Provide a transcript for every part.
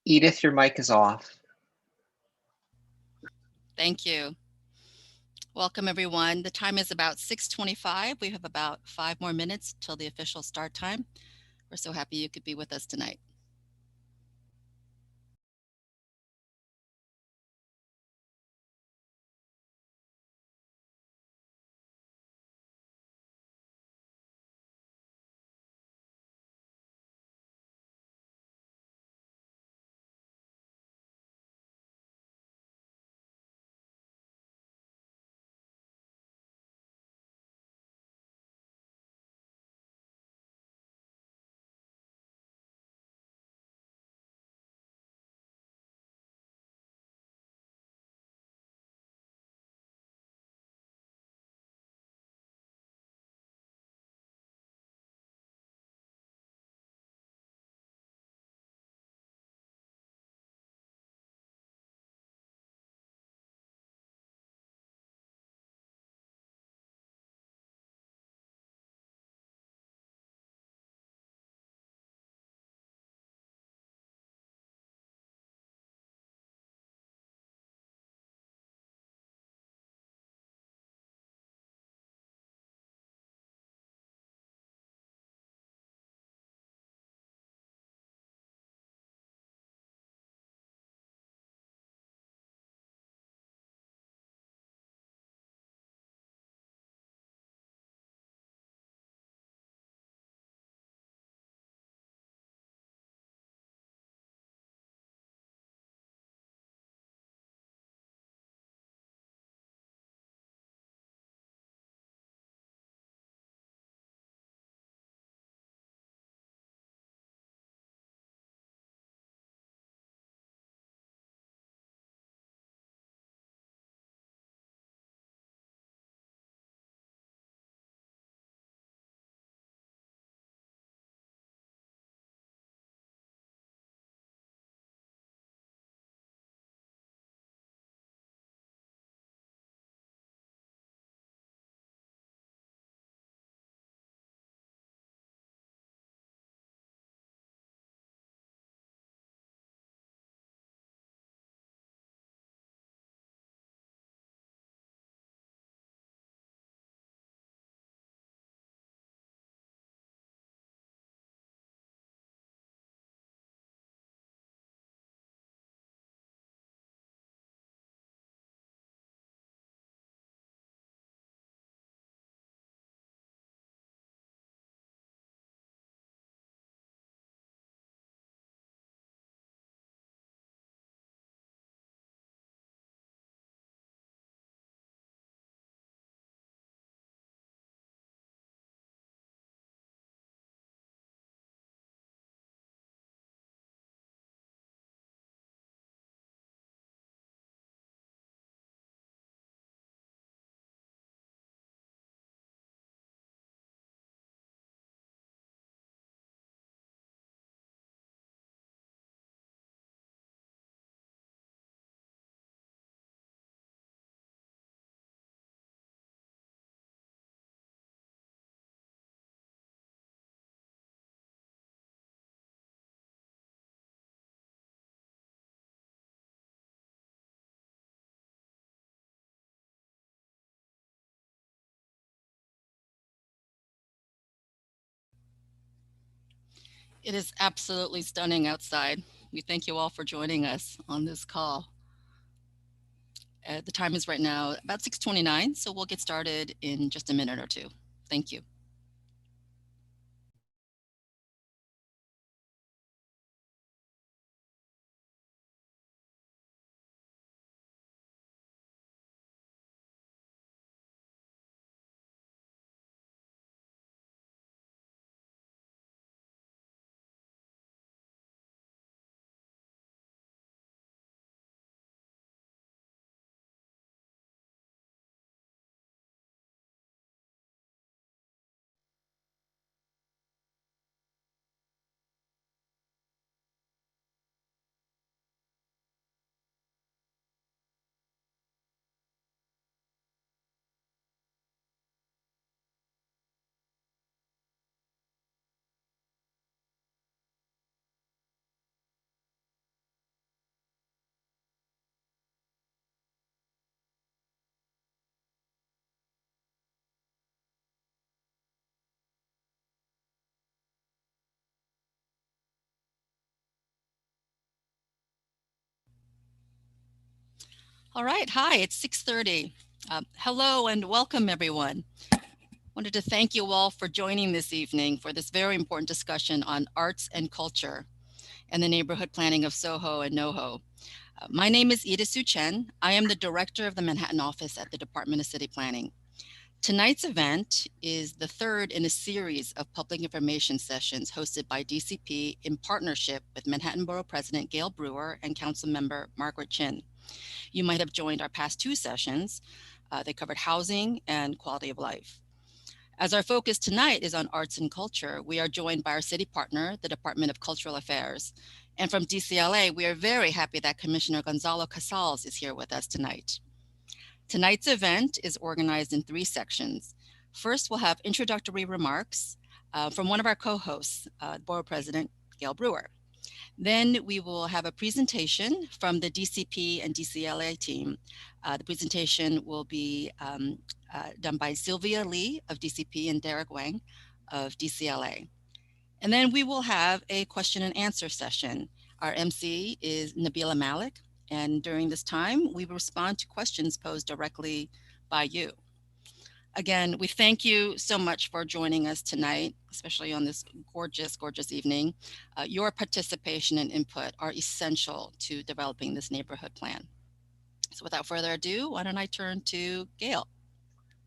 Edith, your mic is off. Thank you. Welcome, everyone. The time is about 6:25. We have about 5 more minutes till the official start time. We're so happy you could be with us tonight. It is absolutely stunning outside. We thank you all for joining us on this call. The time is right now about 6:29, so we'll get started in just a minute or two. Thank you. All right. Hi, it's 6:30. Hello and welcome, everyone. Wanted to thank you all for joining this evening for this very important discussion on arts and culture and the neighborhood planning of SoHo and NoHo. My name is Ida Sue Chen. I am the director of the Manhattan office at the Department of City Planning. Tonight's event is the third in a series of public information sessions hosted by DCP in partnership with Manhattan Borough President Gail Brewer and Council Member Margaret Chin. You might have joined our past two sessions. They covered housing and quality of life. As our focus tonight is on arts and culture, we are joined by our city partner, the Department of Cultural Affairs. And from DCLA, we are very happy that Commissioner Gonzalo Casals is here with us tonight. Tonight's event is organized in three sections. First, we'll have introductory remarks from one of our co-hosts, Borough President Gail Brewer. Then we will have a presentation from the DCP and DCLA team. The presentation will be done by Sylvia Lee of DCP and Derek Wang of DCLA. And then we will have a question and answer session. Our MC is Nabila Malik, and during this time, we will respond to questions posed directly by you. Again, we thank you so much for joining us tonight, especially on this gorgeous, gorgeous evening. Your participation and input are essential to developing this neighborhood plan. So without further ado, why don't I turn to Gail?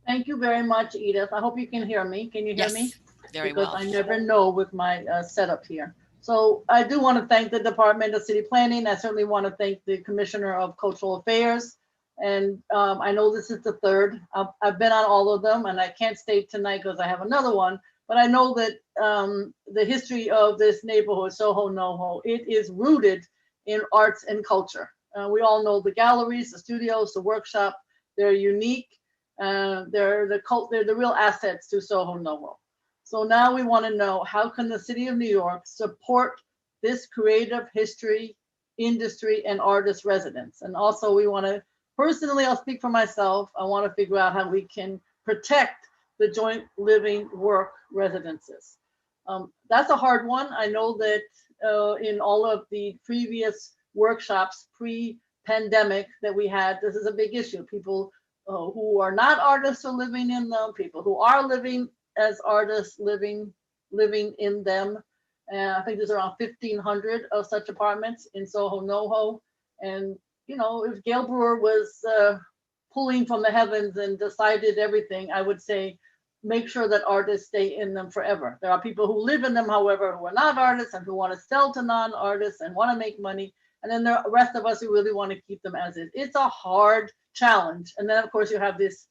Thank you very much, Edith. I hope you can hear me. Can you hear me? Yes, very Because well. I never know with my setup here. So I do want to thank the Department of City Planning. I certainly want to thank the Commissioner of Cultural Affairs. And I know this is the third. I've been on all of them, and I can't stay tonight because I have another one. But I know that the history of this neighborhood, SoHo, NoHo, it is rooted in arts and culture. We all know the galleries, the studios, the workshop. They're unique. They're the real assets to SoHo, NoHo. So now we want to know, how can the city of New York support this creative history, industry, and artist residents? And also we want to, personally, I'll speak for myself, I want to figure out how we can protect the joint living work residences. That's a hard one. I know that in all of the previous workshops pre-pandemic that we had, this is a big issue. People who are not artists are living in them, people who are living as artists living in them. And I think there's around 1,500 of such apartments in SoHo, NoHo. And you know, if Gail Brewer was pulling from the heavens and decided everything, I would say make sure that artists stay in them forever. There are people who live in them, however, who are not artists and who want to sell to non-artists and want to make money. And then the rest of us who really want to keep them as is. It's a hard challenge. And then of course you have this,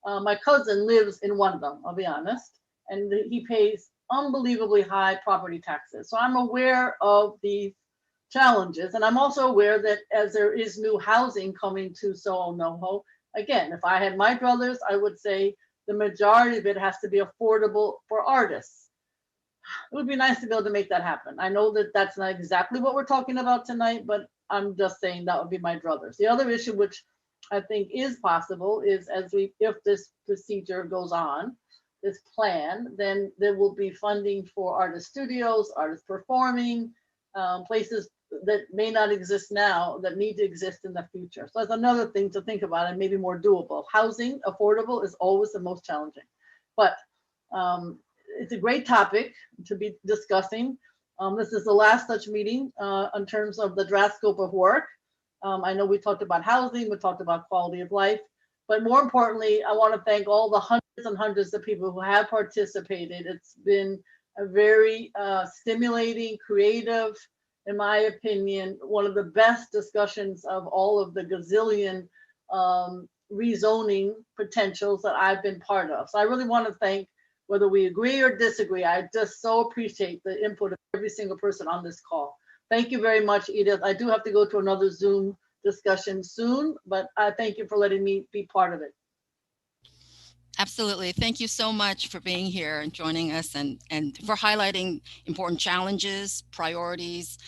my cousin lives in one of them, I'll be honest, and he pays unbelievably high property taxes. So I'm aware of the challenges. And I'm also aware that as there is new housing coming to SoHo, NoHo, again, if I had my brothers, I would say the majority of it has to be affordable for artists. It would be nice to be able to make that happen. I know that that's not exactly what we're talking about tonight, but I'm just saying that would be my druthers. The other issue, which I think is possible, is if this procedure goes on, this plan, then there will be funding for artist studios, artists performing, places that may not exist now that need to exist in the future. So that's another thing to think about and maybe more doable. Housing, affordable, is always the most challenging. But it's a great topic to be discussing. This is the last such meeting in terms of the draft scope of work. I know we talked about housing, we talked about quality of life, but more importantly, I want to thank all the hundreds and hundreds of people who have participated. It's been a very stimulating, creative, in my opinion, one of the best discussions of all of the gazillion rezoning potentials that I've been part of. So I really want to thank, whether we agree or disagree, I just so appreciate the input of every single person on this call. Thank you very much, Edith. I do have to go to another Zoom discussion soon, but I thank you for letting me be part of it. Absolutely. Thank you so much for being here and joining us, and for highlighting important challenges, priorities,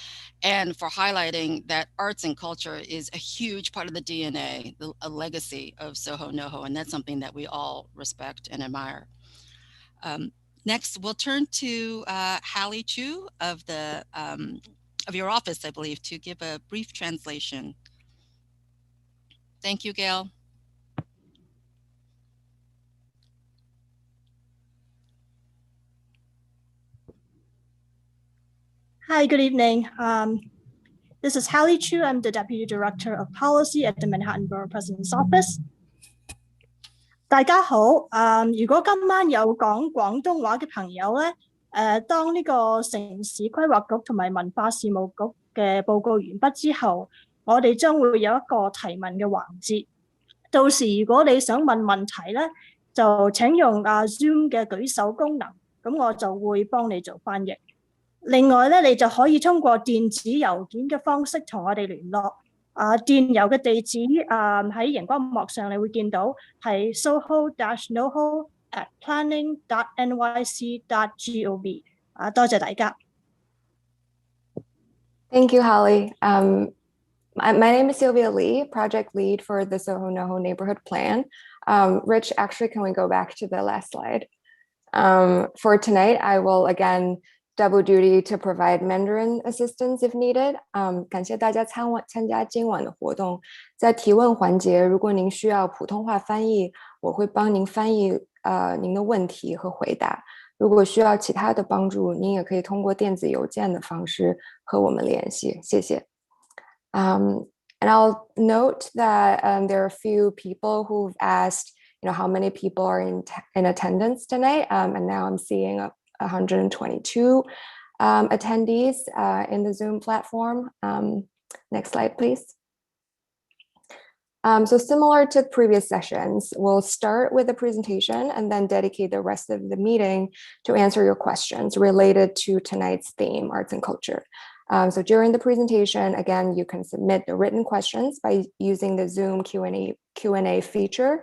and for highlighting that arts and culture is a huge part of the DNA, a legacy of SoHo NoHo, and that's something that we all respect and admire. Next, we'll turn to Hallie Chu of your office, I believe, to give a brief translation. Thank you, Gail. Hi, good evening. This is Hallie Chu. I'm the Deputy Director of Policy at the Manhattan Borough President's Office. 大家好，如果今晚有講廣東話嘅朋友咧，當呢個城市規劃局同埋文化事務局嘅報告完畢之後，我哋將會有一個提問嘅環節。到時如果你想問問題咧，就請用Zoom 嘅舉手功能，咁我就會幫你做翻譯。另外咧，你就可以通過電子郵件嘅方式同我哋聯絡。電郵嘅地址喺熒光幕上你會見到係 soho-noho@planning.nyc.gov。多謝大家。Thank you, Holly. My name is Sylvia Lee, project lead for the SoHo NoHo neighborhood plan. Rich, actually, can we go back to the last slide? For tonight, I will again double duty to provide Mandarin assistance if needed. 感谢大家参加今晚的活动。在提问环节，如果您需要普通话翻译，我会帮您翻译您的问题和回答。如果需要其他的帮助，您也可以通过电子邮件的方式和我们联系。谢谢。And I'll note that there are a few people who've asked, how many people are in attendance tonight, and now I'm seeing 122 attendees in the Zoom platform. Next slide, please. So similar to previous sessions, we'll start with a presentation and then dedicate the rest of the meeting to answer your questions related to tonight's theme, arts and culture. So during the presentation, again, you can submit the written questions by using the Zoom Q&A feature.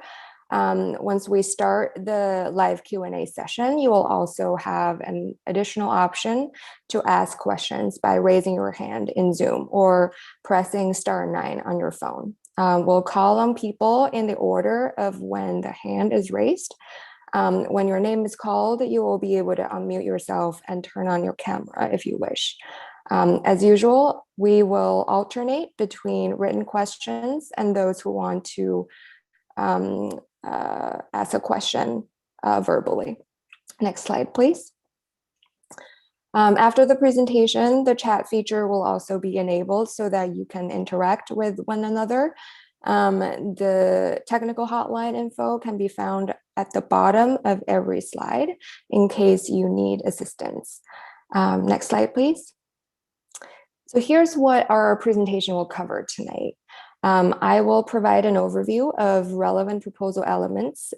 Once we start the live Q&A session, you will also have an additional option to ask questions by raising your hand in Zoom or pressing *9 on your phone. We'll call on people in the order of when the hand is raised. When your name is called, you will be able to unmute yourself and turn on your camera if you wish. As usual, we will alternate between written questions and those who want to ask a question verbally. Next slide, please. After the presentation, the chat feature will also be enabled so that you can interact with one another. The technical hotline info can be found at the bottom of every slide in case you need assistance. Next slide, please. So here's what our presentation will cover tonight. I will provide an overview of relevant proposal elements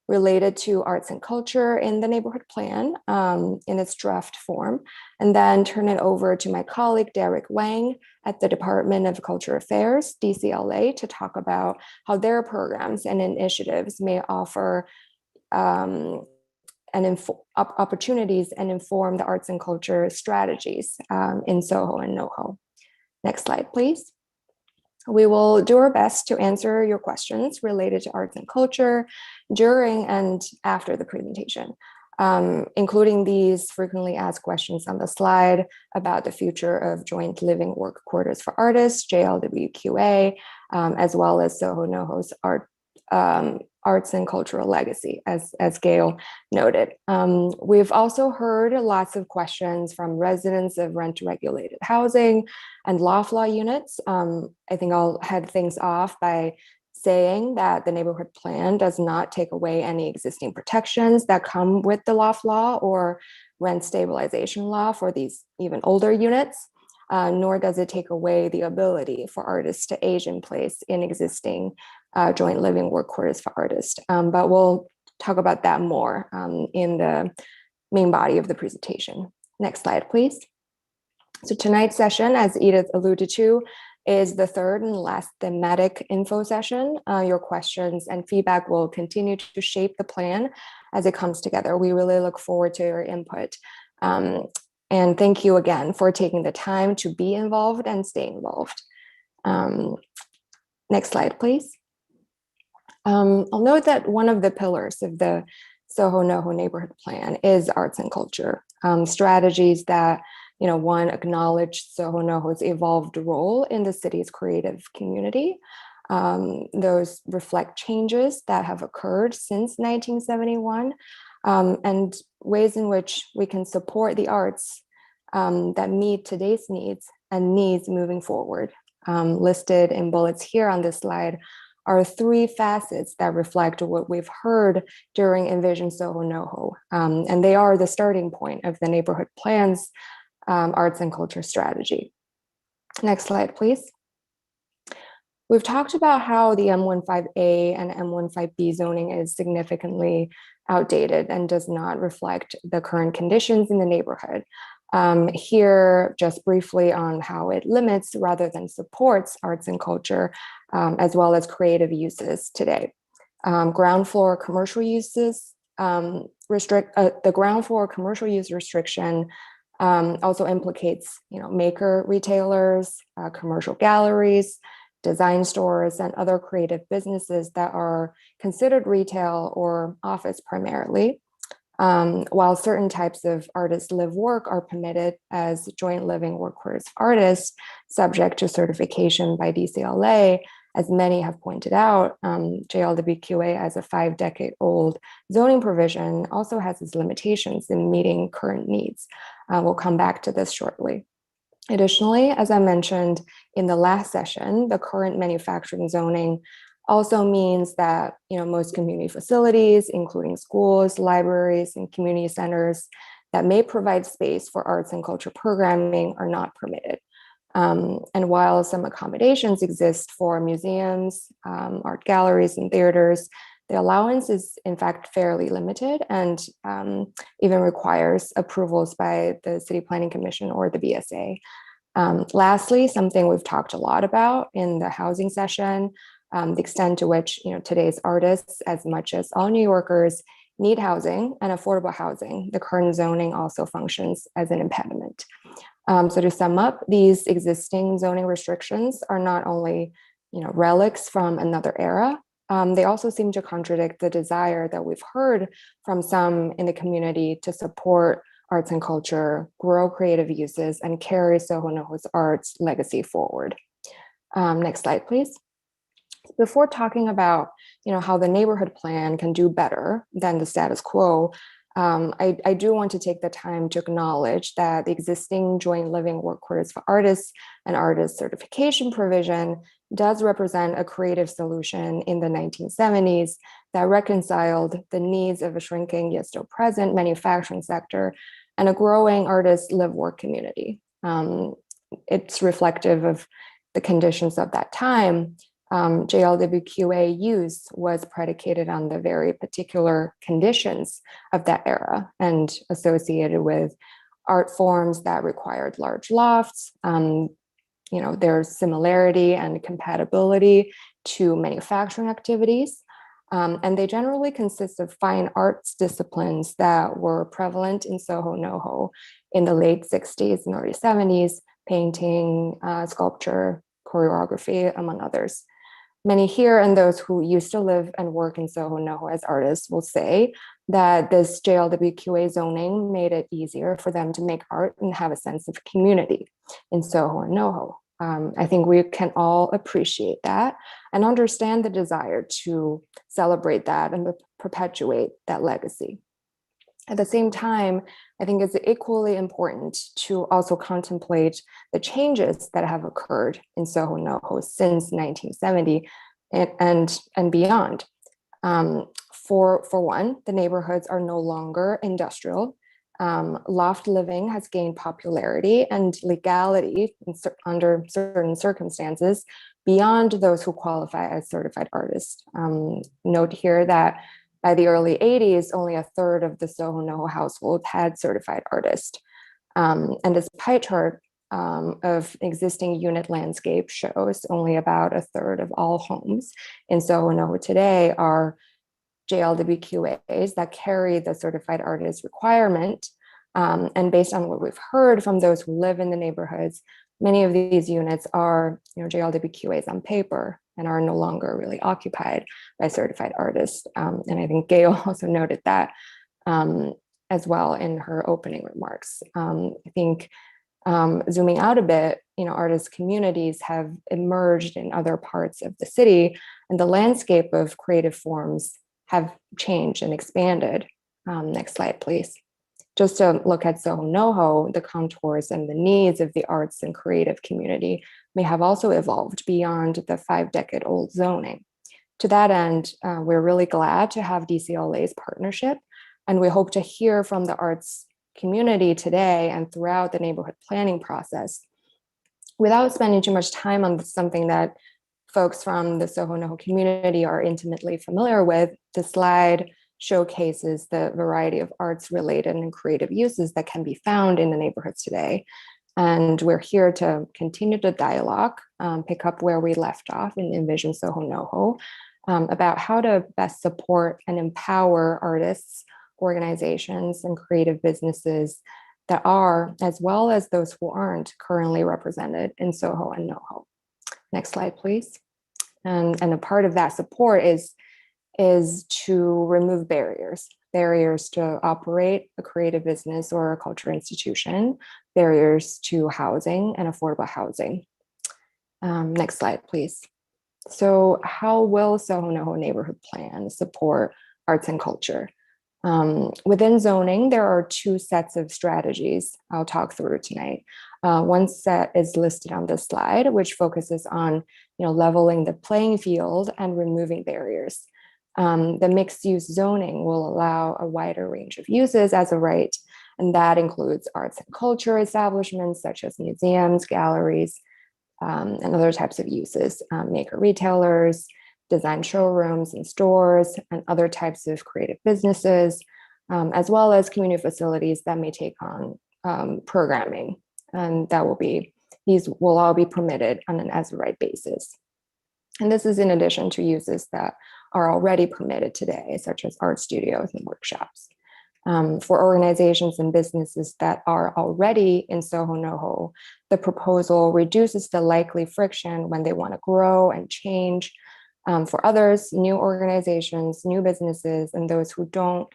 related to arts and culture in the neighborhood plan in its draft form, and then turn it over to my colleague, Derek Wang at the Department of Cultural Affairs, DCLA, to talk about how their programs and initiatives may offer opportunities and inform the arts and culture strategies in SoHo and NoHo. Next slide, please. We will do our best to answer your questions related to arts and culture during and after the presentation, including these frequently asked questions on the slide about the future of joint living work quarters for artists, JLWQA, as well as SoHo NoHo's arts and cultural legacy, as Gail noted. We've also heard lots of questions from residents of rent-regulated housing and loft law units. I think I'll head things off by saying that the neighborhood plan does not take away any existing protections that come with the loft law or rent stabilization law for these even older units, nor does it take away the ability for artists to age in place in existing joint living work quarters for artists. But we'll talk about that more in the main body of the presentation. Next slide, please. So tonight's session, as Edith alluded to, is the third and last thematic info session. Your questions and feedback will continue to shape the plan as it comes together. We really look forward to your input. And thank you again for taking the time to be involved and stay involved. Next slide, please. I'll note that one of the pillars of the SoHo NoHo neighborhood plan is arts and culture, strategies that one, acknowledge SoHo NoHo's evolved role in the city's creative community, Those reflect changes that have occurred since 1971, and ways in which we can support the arts that meet today's needs and needs moving forward. Listed in bullets here on this slide are three facets that reflect what we've heard during Envision SoHo NoHo, and they are the starting point of the neighborhood plan's arts and culture strategy. Next slide, please. We've talked about how the M15A and M15B zoning is significantly outdated and does not reflect the current conditions in the neighborhood. Here, just briefly on how it limits rather than supports arts and culture, as well as creative uses today. Ground floor commercial uses the ground floor commercial use restriction also implicates, maker retailers, commercial galleries, design stores, and other creative businesses that are considered retail or office primarily. While certain types of artist live work are permitted as joint living work quarters for artists, subject to certification by DCLA, as many have pointed out, JLWQA as a 5-decade-old zoning provision also has its limitations in meeting current needs. We'll come back to this shortly. Additionally, as I mentioned in the last session, the current manufacturing zoning also means that most community facilities, including schools, libraries, and community centers that may provide space for arts and culture programming are not permitted. And while some accommodations exist for museums, art galleries, and theaters, the allowance is in fact fairly limited and even requires approvals by the City Planning Commission or the BSA. Lastly, something we've talked a lot about in the housing session, the extent to which today's artists, as much as all New Yorkers, need housing and affordable housing. The current zoning also functions as an impediment. So to sum up, these existing zoning restrictions are not only relics from another era, they also seem to contradict the desire that we've heard from some in the community to support arts and culture, grow creative uses, and carry SoHo NoHo's arts legacy forward. Next slide, please. Before talking about how the neighborhood plan can do better than the status quo, I do want to take the time to acknowledge that the existing joint living work quarters for artists and artist certification provision does represent a creative solution in the 1970s that reconciled the needs of a shrinking yet still present manufacturing sector and a growing artist live-work community. It's reflective of the conditions of that time. JLWQA use was predicated on the very particular conditions of that era and associated with art forms that required large lofts. There's similarity and compatibility to manufacturing activities. And they generally consist of fine arts disciplines that were prevalent in SoHo NoHo in the late 60s and early 70s, painting, sculpture, choreography, among others. Many here and those who used to live and work in SoHo NoHo as artists will say that this JLWQA zoning made it easier for them to make art and have a sense of community in SoHo and NoHo. I think we can all appreciate that and understand the desire to celebrate that and perpetuate that legacy. At the same time, I think it's equally important to also contemplate the changes that have occurred in SoHo NoHo since 1970 and beyond. For one, the neighborhoods are no longer industrial. Loft living has gained popularity and legality under certain circumstances beyond those who qualify as certified artists. Note here that by the early 80s, only a third of the SoHo NoHo households had certified artists. And this pie chart of existing unit landscape shows only about a third of all homes in SoHo NoHo today are JLWQAs that carry the certified artist requirement. And based on what we've heard from those who live in the neighborhoods, many of these units are JLWQAs on paper and are no longer really occupied by certified artists. And I think Gail also noted that as well in her opening remarks. I think zooming out a bit, artist communities have emerged in other parts of the city, and the landscape of creative forms have changed and expanded. Next slide, please. Just to look at SoHo NoHo, the contours and the needs of the arts and creative community may have also evolved beyond the 5-decade-old zoning. To that end, we're really glad to have DCLA's partnership, and we hope to hear from the arts community today and throughout the neighborhood planning process. Without spending too much time on something that folks from the SoHo NoHo community are intimately familiar with, the slide showcases the variety of arts related and creative uses that can be found in the neighborhoods today. And we're here to continue the dialogue, pick up where we left off in Envision SoHo NoHo, about how to best support and empower artists, organizations, and creative businesses that are, as well as those who aren't currently represented in SoHo and NoHo. Next slide, please. And a part of that support is to remove barriers to operate a creative business or a cultural institution, barriers to housing and affordable housing. Next slide, please. So how will SoHo NoHo neighborhood plan support arts and culture? Within zoning, there are 2 sets of strategies I'll talk through tonight. One set is listed on this slide, which focuses on leveling the playing field and removing barriers. The mixed-use zoning will allow a wider range of uses as a right, and that includes arts and culture establishments such as museums, galleries, and other types of uses, maker retailers, design showrooms and stores, and other types of creative businesses, as well as community facilities that may take on programming. And these will all be permitted on an as-of-right basis. And this is in addition to uses that are already permitted today, such as art studios and workshops. For organizations and businesses that are already in SoHo NoHo, the proposal reduces the likely friction when they want to grow and change. For others, new organizations, new businesses, and those who don't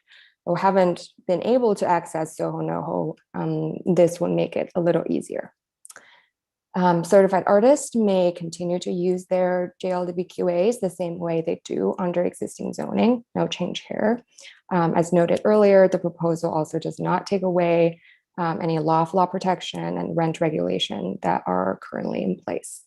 or haven't been able to access SoHo NoHo, this will make it a little easier. Certified artists may continue to use their JLWQAs the same way they do under existing zoning, no change here. As noted earlier, the proposal also does not take away any lawful law protection and rent regulation that are currently in place.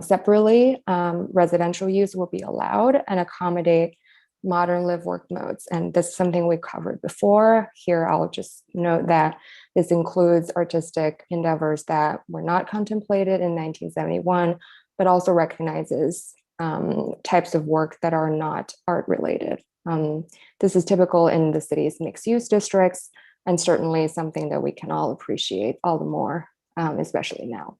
Separately, residential use will be allowed and accommodate modern live work modes. And this is something we covered before. Here, I'll just note that this includes artistic endeavors that were not contemplated in 1971, but also recognizes types of work that are not art related. This is typical in the city's mixed use districts, and certainly something that we can all appreciate all the more, especially now.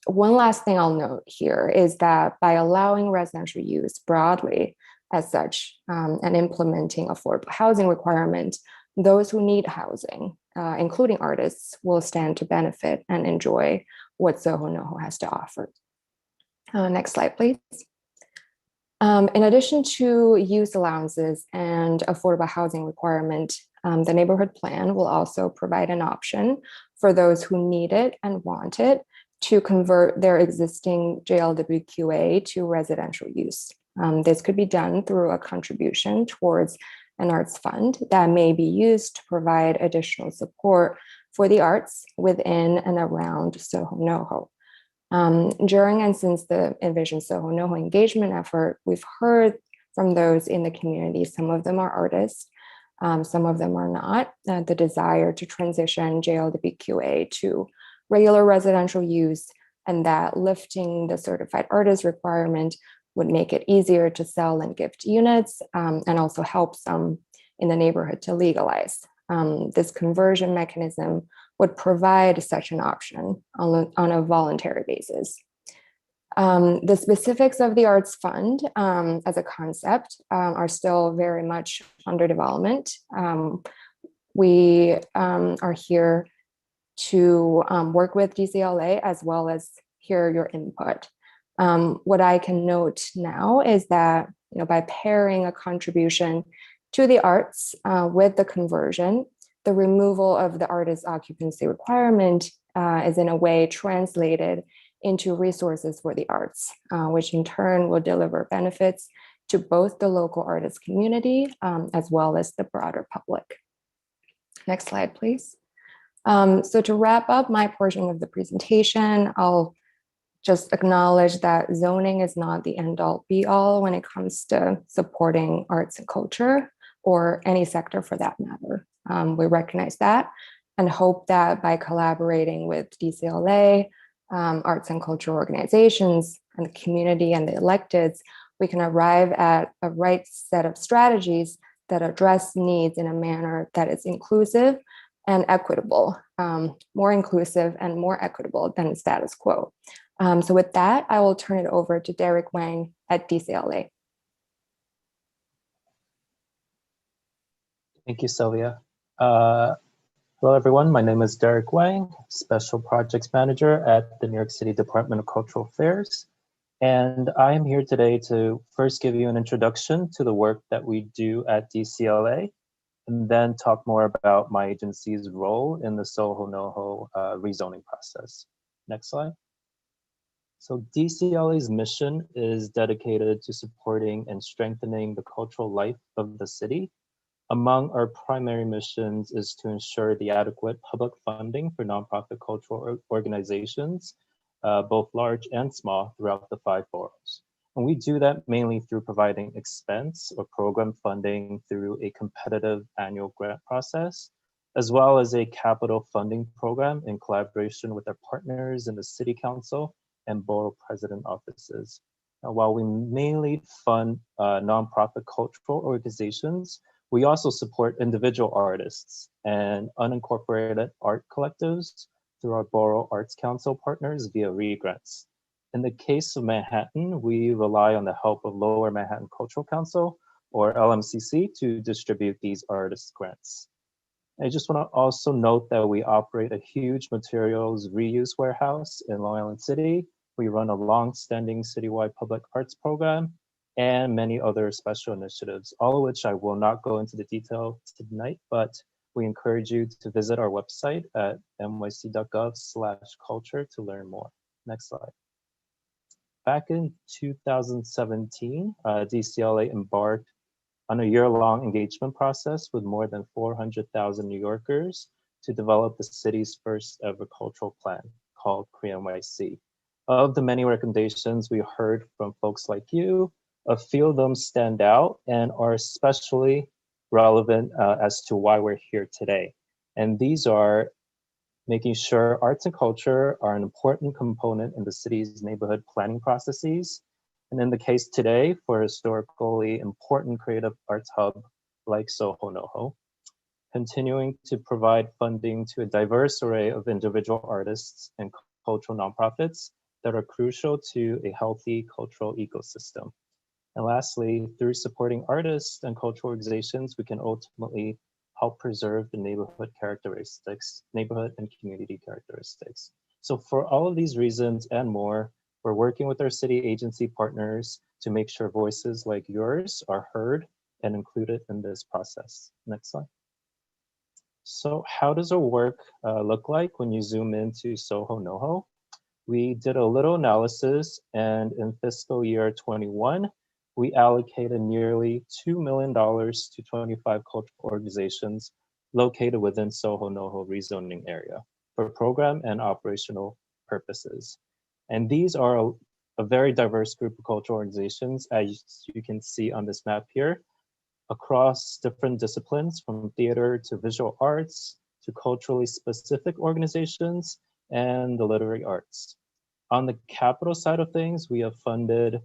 One last thing I'll note here is that by allowing residential use broadly as such, and implementing affordable housing requirement, those who need housing, including artists, will stand to benefit and enjoy what SoHo NoHo has to offer. Next slide, please. In addition to use allowances and affordable housing requirement, the neighborhood plan will also provide an option for those who need it and want it to convert their existing JLWQA to residential use. This could be done through a contribution towards an arts fund that may be used to provide additional support for the arts within and around SoHo NoHo. During and since the Envision SoHo NoHo engagement effort, we've heard from those in the community. Some of them are artists, some of them are not. The desire to transition JLWQA to regular residential use, and that lifting the certified artist requirement would make it easier to sell and gift units, and also help some in the neighborhood to legalize. This conversion mechanism would provide such an option on a voluntary basis. The specifics of the Arts Fund as a concept are still very much under development. We are here to work with DCLA as well as hear your input. What I can note now is that by pairing a contribution to the arts with the conversion, the removal of the artist occupancy requirement is in a way translated into resources for the arts, which in turn will deliver benefits to both the local artist community as well as the broader public. Next slide, please. So to wrap up my portion of the presentation, I'll just acknowledge that zoning is not the end-all be-all when it comes to supporting arts and culture, or any sector for that matter. We recognize that and hope that by collaborating with DCLA, arts and cultural organizations, and the community and the electeds, we can arrive at a right set of strategies that address needs in a manner that is inclusive and equitable, more inclusive and more equitable than the status quo. So with that, I will turn it over to Derek Wang at DCLA. Thank you, Sylvia. Hello, everyone. My name is Derek Wang, Special Projects Manager at the New York City Department of Cultural Affairs. And I am here today to first give you an introduction to the work that we do at DCLA, and then talk more about my agency's role in the SoHo NoHo rezoning process. Next slide. So DCLA's mission is dedicated to supporting and strengthening the cultural life of the city. Among our primary missions is to ensure the adequate public funding for nonprofit cultural organizations, both large and small, throughout the 5 boroughs. And we do that mainly through providing expense or program funding through a competitive annual grant process, as well as a capital funding program in collaboration with our partners in the City Council and borough president offices. Now, while we mainly fund nonprofit cultural organizations, we also support individual artists and unincorporated art collectives through our Borough Arts Council partners via re-grants. In the case of Manhattan, we rely on the help of Lower Manhattan Cultural Council, or LMCC, to distribute these artist grants. I just want to also note that we operate a huge materials reuse warehouse in Long Island City. We run a long-standing citywide public arts program and many other special initiatives, all of which I will not go into the detail tonight, but we encourage you to visit our website at nyc.gov/culture to learn more. Next slide. Back in 2017, DCLA embarked on a year-long engagement process with more than 400,000 New Yorkers to develop the city's first ever cultural plan called Pre-NYC. Of the many recommendations we heard from folks like you, a few of them stand out and are especially relevant as to why we're here today. And these are making sure arts and culture are an important component in the city's neighborhood planning processes. And in the case today, for a historically important creative arts hub like SoHo NoHo, continuing to provide funding to a diverse array of individual artists and cultural nonprofits that are crucial to a healthy cultural ecosystem. And lastly, through supporting artists and cultural organizations, we can ultimately help preserve the neighborhood characteristics, neighborhood and community characteristics. So for all of these reasons and more, we're working with our city agency partners to make sure voices like yours are heard and included in this process. Next slide. So how does our work look like when you zoom into SoHo NoHo? We did a little analysis, and in fiscal year 21, we allocated nearly $2 million to 25 cultural organizations located within SoHo NoHo rezoning area for program and operational purposes. And these are a very diverse group of cultural organizations, as you can see on this map here, across different disciplines, from theater to visual arts to culturally specific organizations and the literary arts. On the capital side of things, we have funded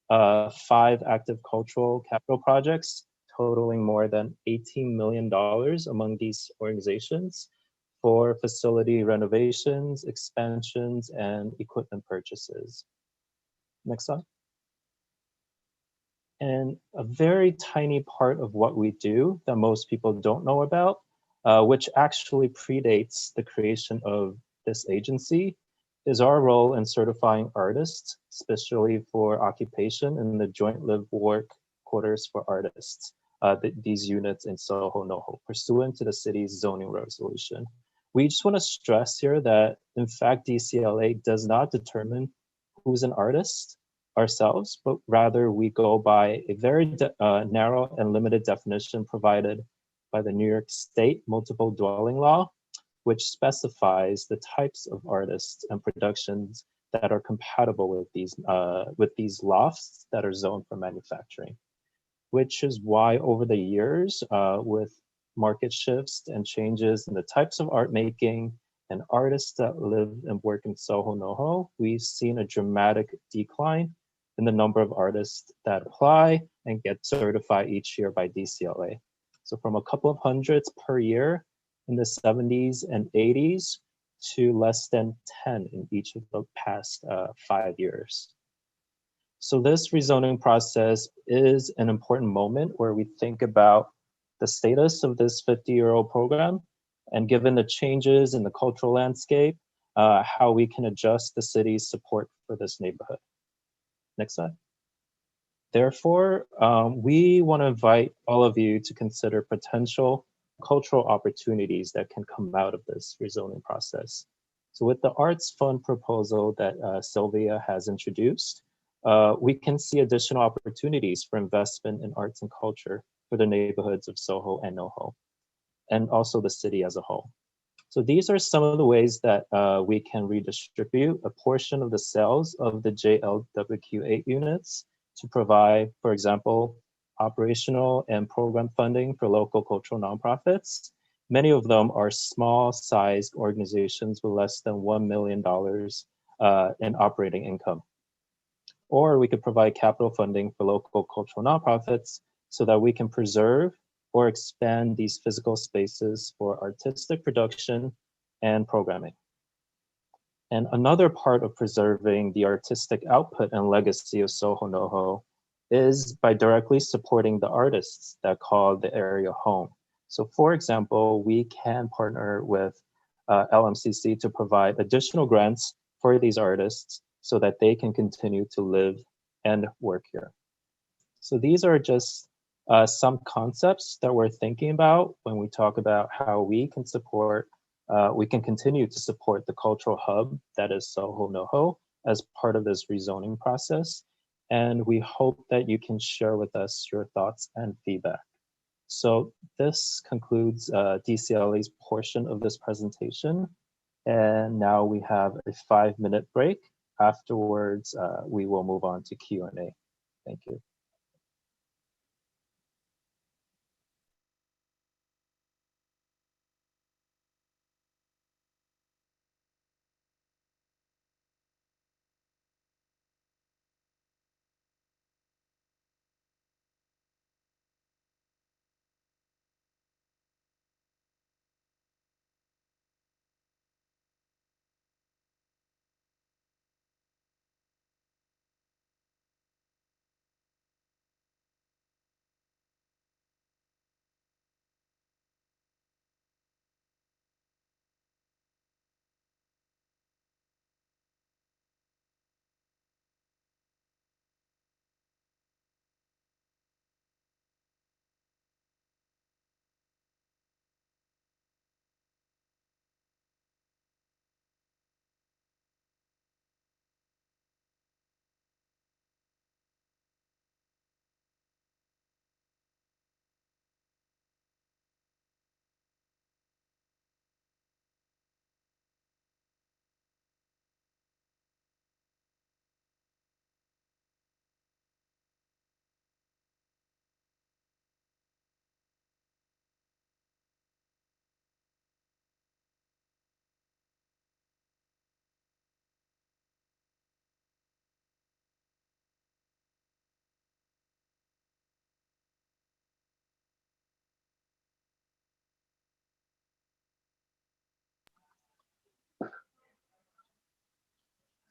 5 active cultural capital projects totaling more than $18 million among these organizations for facility renovations, expansions, and equipment purchases. Next slide. And a very tiny part of what we do that most people don't know about, which actually predates the creation of this agency, is our role in certifying artists, especially for occupation in the joint live work quarters for artists, these units in SoHo NoHo, pursuant to the city's zoning resolution. We just want to stress here that, in fact, DCLA does not determine who's an artist ourselves, but rather we go by a very narrow and limited definition provided by the New York State Multiple Dwelling Law, which specifies the types of artists and productions that are compatible with these lofts that are zoned for manufacturing, which is why over the years, with market shifts and changes in the types of art making and artists that live and work in SoHo, NoHo, we've seen a dramatic decline in the number of artists that apply and get certified each year by DCLA. So from a couple of hundreds per year in the 70s and 80s to less than 10 in each of the past 5 years. So this rezoning process is an important moment where we think about the status of this 50-year-old program, and given the changes in the cultural landscape, how we can adjust the city's support for this neighborhood. Next slide. Therefore, we want to invite all of you to consider potential cultural opportunities that can come out of this rezoning process. So with the Arts Fund proposal that Sylvia has introduced, we can see additional opportunities for investment in arts and culture for the neighborhoods of SoHo and NoHo, and also the city as a whole. So these are some of the ways that we can redistribute a portion of the sales of the JLWQ8 units to provide, for example, operational and program funding for local cultural nonprofits. Many of them are small-sized organizations with less than $1 million in operating income. Or we could provide capital funding for local cultural nonprofits so that we can preserve or expand these physical spaces for artistic production and programming. And another part of preserving the artistic output and legacy of SoHo NoHo is by directly supporting the artists that call the area home. So for example, we can partner with LMCC to provide additional grants for these artists so that they can continue to live and work here. So these are just some concepts that we're thinking about when we talk about how we can support, we can continue to support the cultural hub that is SoHo NoHo as part of this rezoning process. And we hope that you can share with us your thoughts and feedback. So this concludes DCLA's portion of this presentation. And now we have a 5-minute break. Afterwards, we will move on to Q&A. Thank you.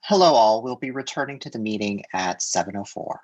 Hello all, we'll be returning to the meeting at 7:04.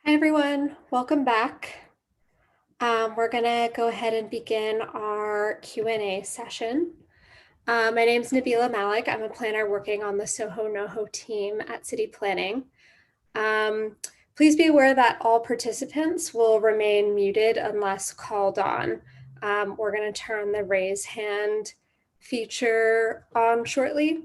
Hi, everyone. Welcome back. We're going to go ahead and begin our Q&A session. My name is Nabila Malik. I'm a planner working on the SoHo NoHo team at City Planning. Please be aware that all participants will remain muted unless called on. We're going to turn the raise hand feature on shortly.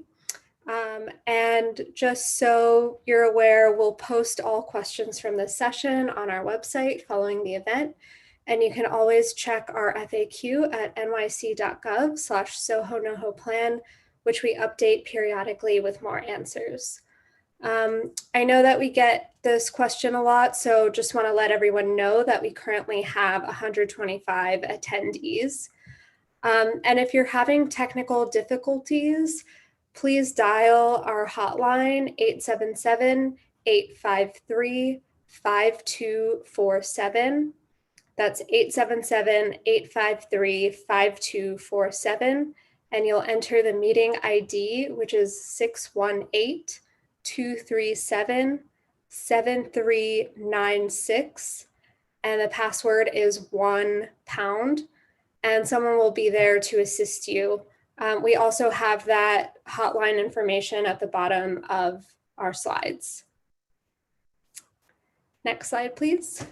And just so you're aware, we'll post all questions from this session on our website following the event. And you can always check our FAQ at nyc.gov/SoHo-NoHo-Plan, which we update periodically with more answers. I know that we get this question a lot, so just want to let everyone know that we currently have 125 attendees. And if you're having technical difficulties, please dial our hotline 877-853-5247. That's 877-853-5247. And you'll enter the meeting ID, which is 618-237-7396. And the password is £1. And someone will be there to assist you. We also have that hotline information at the bottom of our slides. Next slide, please.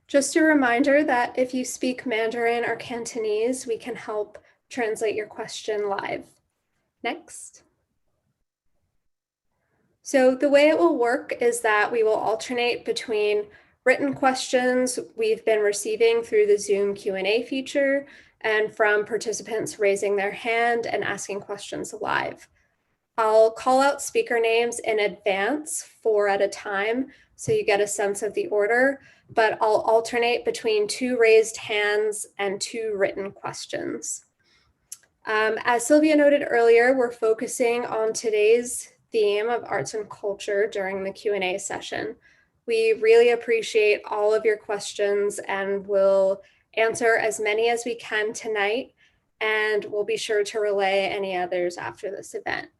Just a reminder that if you speak Mandarin or Cantonese, we can help translate your question live. Next. So the way it will work is that we will alternate between written questions we've been receiving through the Zoom Q&A feature and from participants raising their hand and asking questions live. I'll call out speaker names in advance, 4 at a time, so you get a sense of the order, but I'll alternate between 2 raised hands and 2 written questions. As Sylvia noted earlier, we're focusing on today's theme of arts and culture during the Q&A session. We really appreciate all of your questions and will answer as many as we can tonight, and we'll be sure to relay any others after this event.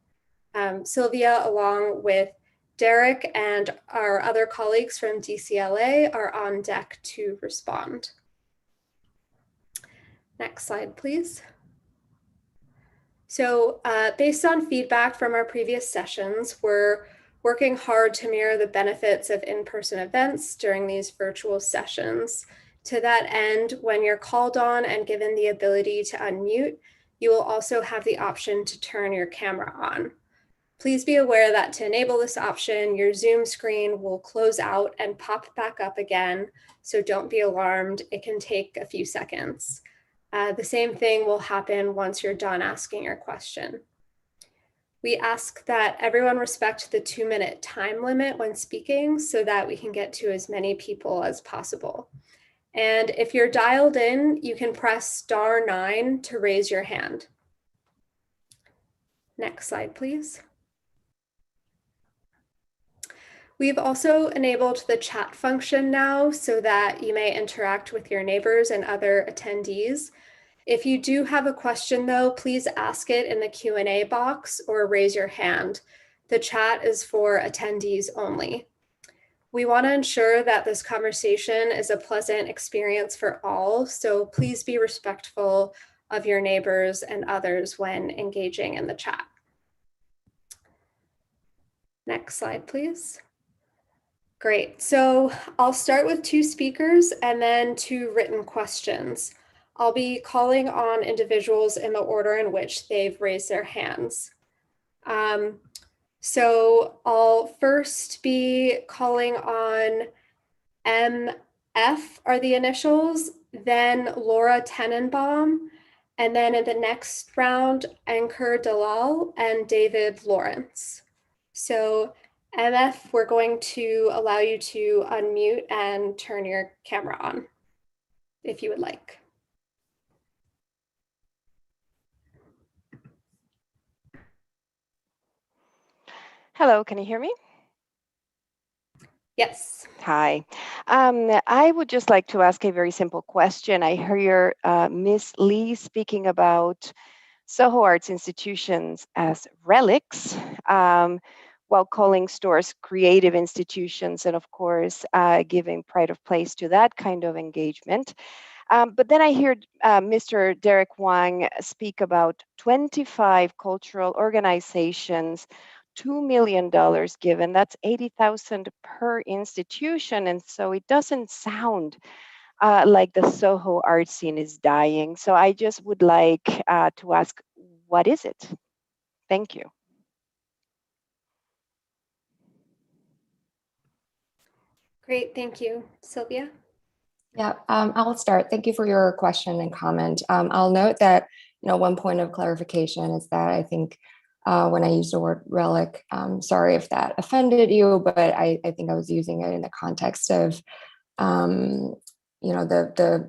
Sylvia, along with Derek and our other colleagues from DCLA, are on deck to respond. Next slide, please. So based on feedback from our previous sessions, we're working hard to mirror the benefits of in-person events during these virtual sessions. To that end, when you're called on and given the ability to unmute, you will also have the option to turn your camera on. Please be aware that to enable this option, your Zoom screen will close out and pop back up again, so don't be alarmed. It can take a few seconds. The same thing will happen once you're done asking your question. We ask that everyone respect the 2-minute time limit when speaking so that we can get to as many people as possible. And if you're dialed in, you can press *9 to raise your hand. Next slide, please. We've also enabled the chat function now so that you may interact with your neighbors and other attendees. If you do have a question though, please ask it in the Q&A box or raise your hand. The chat is for attendees only. We want to ensure that this conversation is a pleasant experience for all, so please be respectful of your neighbors and others when engaging in the chat. Next slide, please. Great, so I'll start with 2 speakers and then 2 written questions. I'll be calling on individuals in the order in which they've raised their hands. So I'll first be calling on MF are the initials, then Laura Tenenbaum, and then in the next round, Ankur Dalal and David Lawrence. So MF, we're going to allow you to unmute and turn your camera on if you would like. Hello, can you hear me? Yes. Hi. I would just like to ask a very simple question. I hear Ms. Lee speaking about SoHo Arts institutions as relics, while calling stores creative institutions, and of course, giving pride of place to that kind of engagement. But then I heard Mr. Derek Wang speak about 25 cultural organizations, $2 million given. That's 80,000 per institution. And so it doesn't sound like the SoHo art scene is dying. So I just would like to ask, what is it? Thank you. Great, thank you. Sylvia? Yeah, I'll start. Thank you for your question and comment. I'll note that, one point of clarification is that I think when I used the word relic, sorry if that offended you, but I think I was using it in the context of, the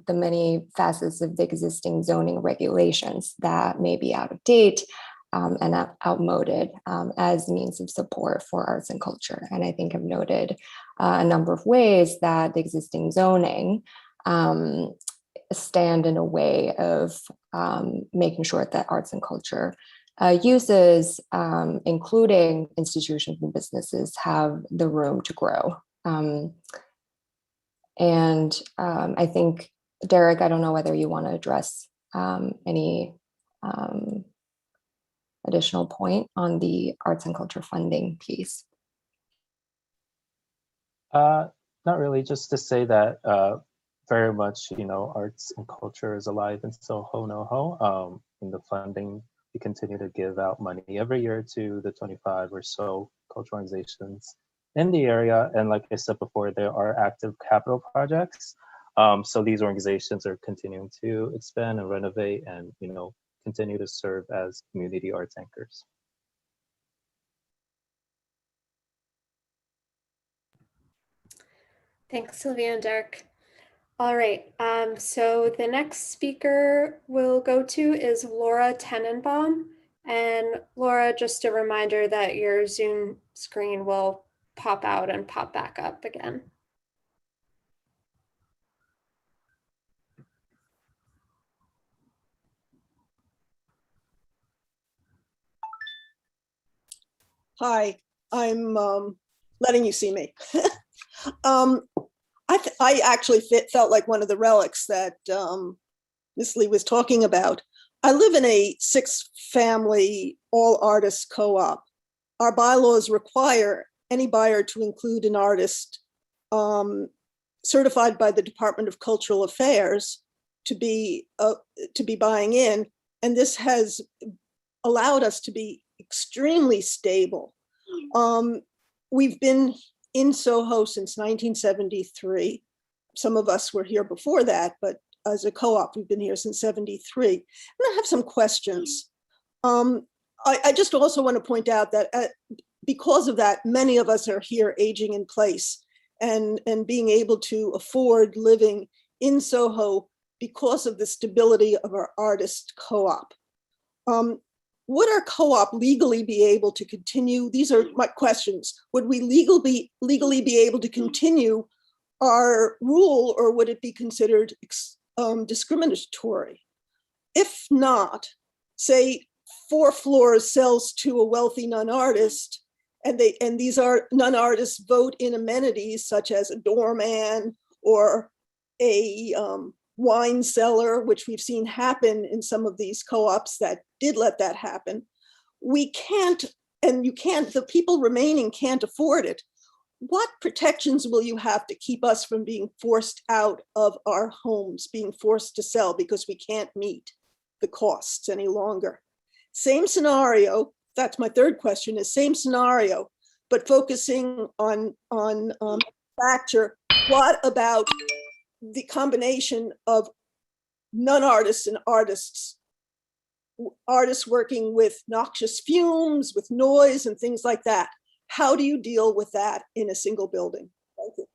many facets of the existing zoning regulations that may be out of date and outmoded as means of support for arts and culture. And I think I've noted a number of ways that the existing zoning stand in a way of making sure that arts and culture uses, including institutions and businesses, have the room to grow. And I think, Derek, I don't know whether you want to address any additional point on the arts and culture funding piece. Not really, just to say that very much, arts and culture is alive in SoHo, NoHo. In the funding, we continue to give out money every year to the 25 or so cultural organizations in the area. And like I said before, there are active capital projects. So these organizations are continuing to expand and renovate and, continue to serve as community arts anchors. Thanks, Sylvia and Derek. All right, so the next speaker we'll go to is Laura Tenenbaum. And Laura, just a reminder that your Zoom screen will pop out and pop back up again. Hi, I'm letting you see me. I actually felt like one of the relics that Ms. Lee was talking about. I live in a 6-family all artists co-op. Our bylaws require any buyer to include an artist certified by the Department of Cultural Affairs to be buying in, and this has allowed us to be extremely stable. We've been in SoHo since 1973. Some of us were here before that, but as a co-op, we've been here since 73. And I have some questions. I just also want to point out that because of that, many of us are here aging in place and being able to afford living in SoHo because of the stability of our artist co-op. Would our co-op legally be able to continue? These are my questions. Would we legally be able to continue our rule, or would it be considered discriminatory? If not, say 4 floors sells to a wealthy non-artist, and these are non-artists vote in amenities such as a doorman or a wine cellar, which we've seen happen in some of these co-ops that did let that happen. We can't, and you can't, the people remaining can't afford it. What protections will you have to keep us from being forced out of our homes, being forced to sell because we can't meet the costs any longer? Same scenario, that's my third question, is same scenario, but focusing on manufacture. What about the combination of non-artists and artists working with noxious fumes, with noise and things like that? How do you deal with that in a single building? Thank you.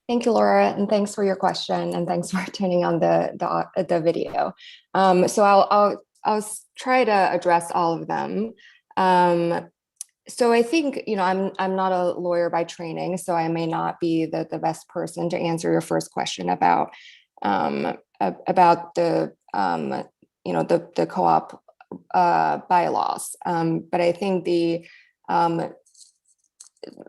Thank you, Laura, and thanks for your question, and thanks for turning on the video. So I'll try to address all of them. So I think, I'm not a lawyer by training, so I may not be the best person to answer your first question about the the co-op bylaws. But I think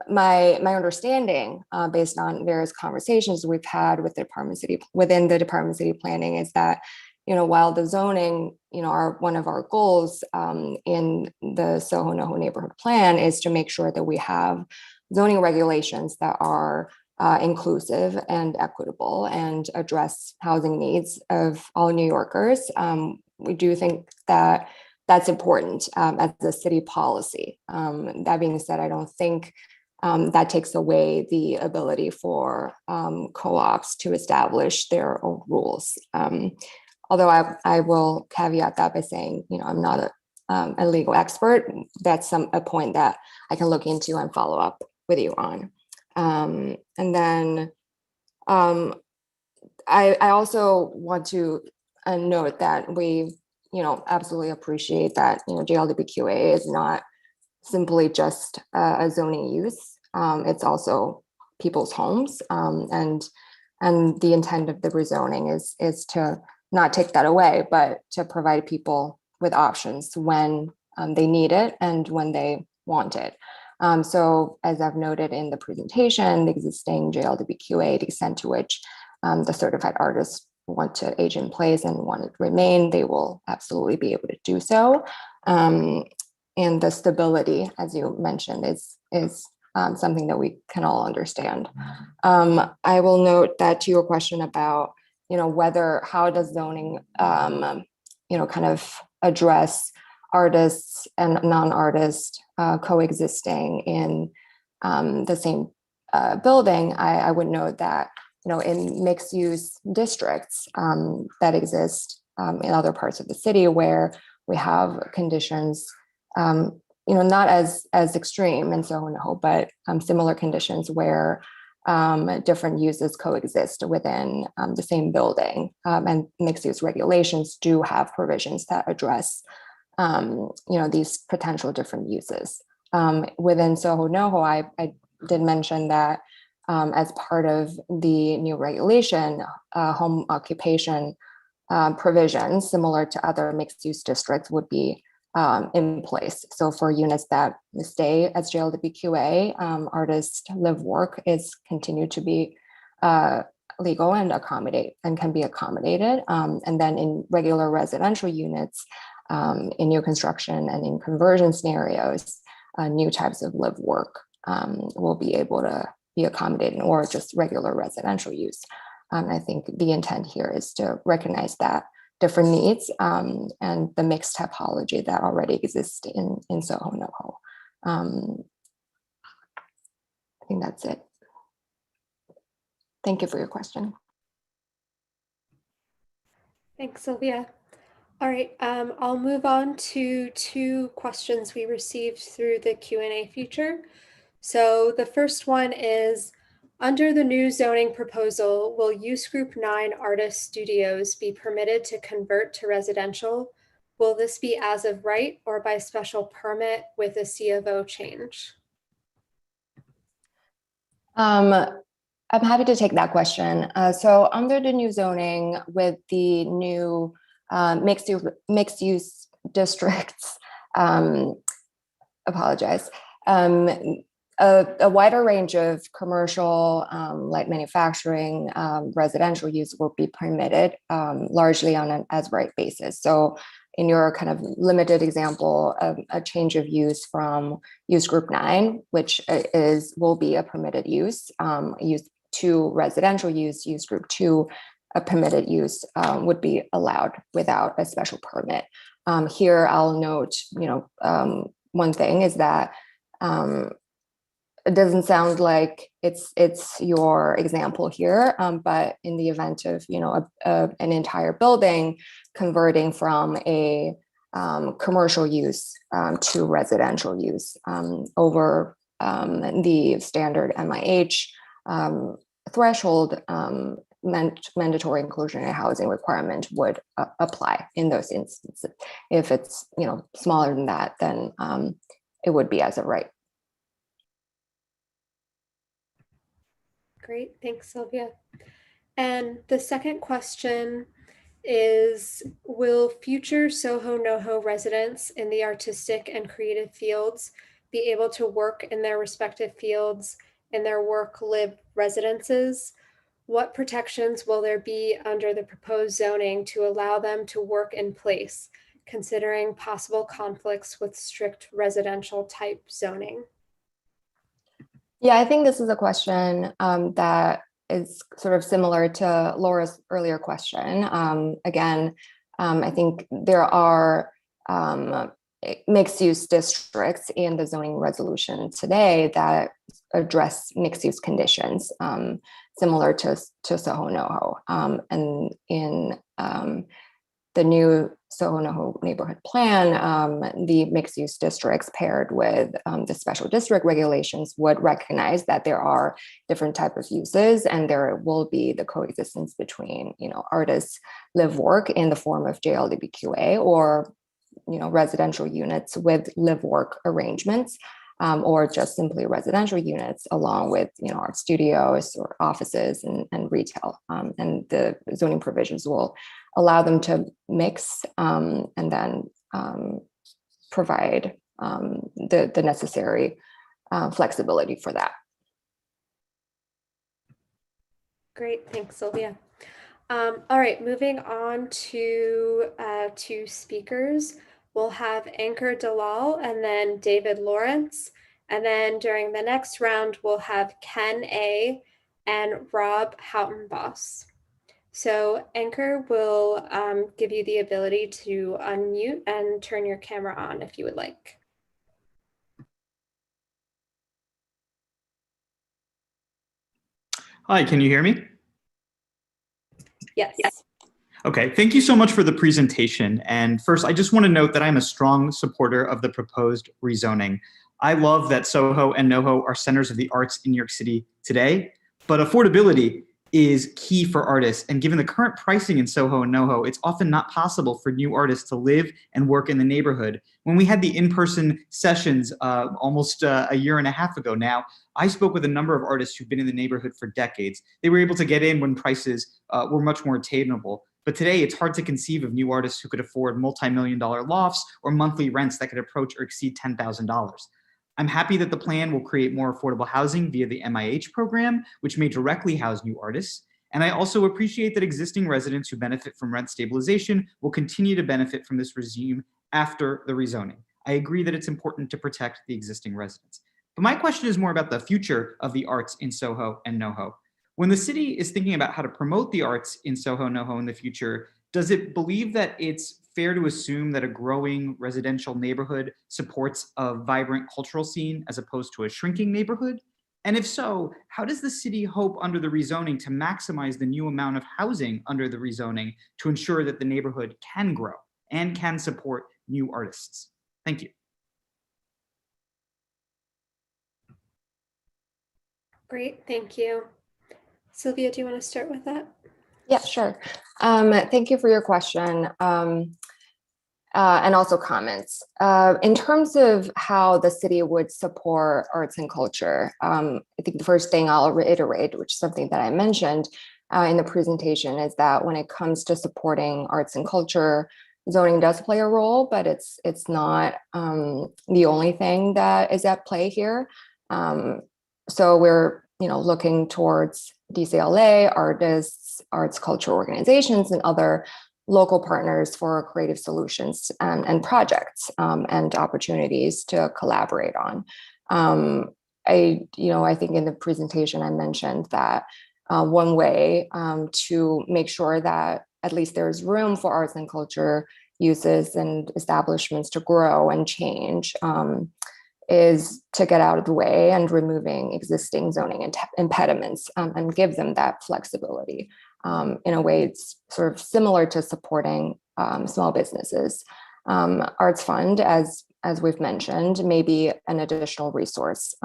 my understanding, based on various conversations we've had with within the Department of City Planning, is that while the zoning, are one of our goals in the SoHo NoHo neighborhood plan is to make sure that we have zoning regulations that are inclusive and equitable and address housing needs of all New Yorkers. We do think that that's important as a city policy. That being said, I don't think that takes away the ability for co-ops to establish their own rules. Although I will caveat that by saying, I'm not a legal expert. That's a point that I can look into and follow up with you on. And then I also want to note that we, absolutely appreciate that, JLWQA is not simply just a zoning use. It's also people's homes. And the intent of the rezoning is to not take that away, but to provide people with options when they need it and when they want it. So as I've noted in the presentation, the existing JLWQA, the extent to which the certified artists want to age in place and want to remain, they will absolutely be able to do so. And the stability, as you mentioned, is something that we can all understand. I will note that to your question about, how does zoning, kind of address artists and non-artists coexisting in the same building, I would note that, in mixed-use districts that exist in other parts of the city where we have conditions, not as extreme in SoHo NoHo, but similar conditions where different uses coexist within the same building, and mixed-use regulations do have provisions that address, these potential different uses. Within SoHo NoHo, I did mention that as part of the new regulation, home occupation provisions similar to other mixed-use districts would be in place. So for units that stay as JLWQA, artist live work is continued to be legal and can be accommodated. And then in regular residential units, in new construction and in conversion scenarios, new types of live work will be able to be accommodated, or just regular residential use. I think the intent here is to recognize that different needs and the mixed typology that already exists in SoHo NoHo. I think that's it. Thank you for your question. Thanks, Sylvia. All right, I'll move on to two questions we received through the Q&A feature. So the first one is, under the new zoning proposal, will Use Group 9 artist studios be permitted to convert to residential? Will this be as of right or by special permit with a C of O change? I'm happy to take that question. So under the new zoning with the new mixed use districts, apologize. A wider range of commercial, light manufacturing, residential use will be permitted, largely on an as-right basis. So in your kind of limited example, a change of use from use group 9, which will be a permitted use, use 2 residential use group 2, a permitted use would be allowed without a special permit. Here, I'll note, one thing is that it doesn't sound like it's your example here, but in the event of an entire building converting from a commercial use to residential use over the standard MIH threshold, mandatory inclusionary housing requirement would apply in those instances. If it's smaller than that, then it would be as of right. Great, thanks, Sylvia. And the second question is, will future SoHo NoHo residents in the artistic and creative fields be able to work in their respective fields in their work-live residences? What protections will there be under the proposed zoning to allow them to work in place, considering possible conflicts with strict residential type zoning? Yeah, I think this is a question that is sort of similar to Laura's earlier question. Again, I think there are mixed-use districts in the zoning resolution today that address mixed-use conditions, similar to SoHo NoHo. And in the new SoHo NoHo neighborhood plan, the mixed-use districts paired with the special district regulations would recognize that there are different types of uses, and there will be the coexistence between, artists live work in the form of JLDBQA, or residential units with live work arrangements, or just simply residential units along with art studios or offices and retail. And the zoning provisions will allow them to mix and then provide the necessary flexibility for that. Great, thanks, Sylvia. All right, moving on to two speakers. We'll have Ankur Dalal and then David Lawrence. And then during the next round, we'll have Ken A. and Rob Houtenbos. So Ankur will give you the ability to unmute and turn your camera on if you would like. Hi, can you hear me? Yes. Okay, thank you so much for the presentation. And first, I just want to note that I'm a strong supporter of the proposed rezoning. I love that SoHo and NoHo are centers of the arts in New York City today, but affordability is key for artists. And given the current pricing in SoHo and NoHo, it's often not possible for new artists to live and work in the neighborhood. When we had the in-person sessions almost a year and a half ago now, I spoke with a number of artists who've been in the neighborhood for decades. They were able to get in when prices were much more attainable. But today, it's hard to conceive of new artists who could afford multi-million-dollar lofts or monthly rents that could approach or exceed $10,000. I'm happy that the plan will create more affordable housing via the MIH program, which may directly house new artists. And I also appreciate that existing residents who benefit from rent stabilization will continue to benefit from this regime after the rezoning. I agree that it's important to protect the existing residents. But my question is more about the future of the arts in SoHo and NoHo. When the city is thinking about how to promote the arts in SoHo NoHo in the future, does it believe that it's fair to assume that a growing residential neighborhood supports a vibrant cultural scene as opposed to a shrinking neighborhood? And if so, how does the city hope under the rezoning to maximize the new amount of housing under the rezoning to ensure that the neighborhood can grow and can support new artists? Thank you. Great, thank you. Sylvia, do you want to start with that? Yeah, sure. Thank you for your question and also comments. In terms of how the city would support arts and culture, I think the first thing I'll reiterate, which is something that I mentioned in the presentation, is that when it comes to supporting arts and culture, zoning does play a role, but it's not the only thing that is at play here. So we're looking towards DCLA, artists, arts culture organizations, and other local partners for creative solutions and projects and opportunities to collaborate on. I think in the presentation I mentioned that one way to make sure that at least there's room for arts and culture uses and establishments to grow and change is to get out of the way and removing existing zoning impediments and give them that flexibility. In a way, it's sort of similar to supporting small businesses. Arts Fund, as we've mentioned, may be an additional resource.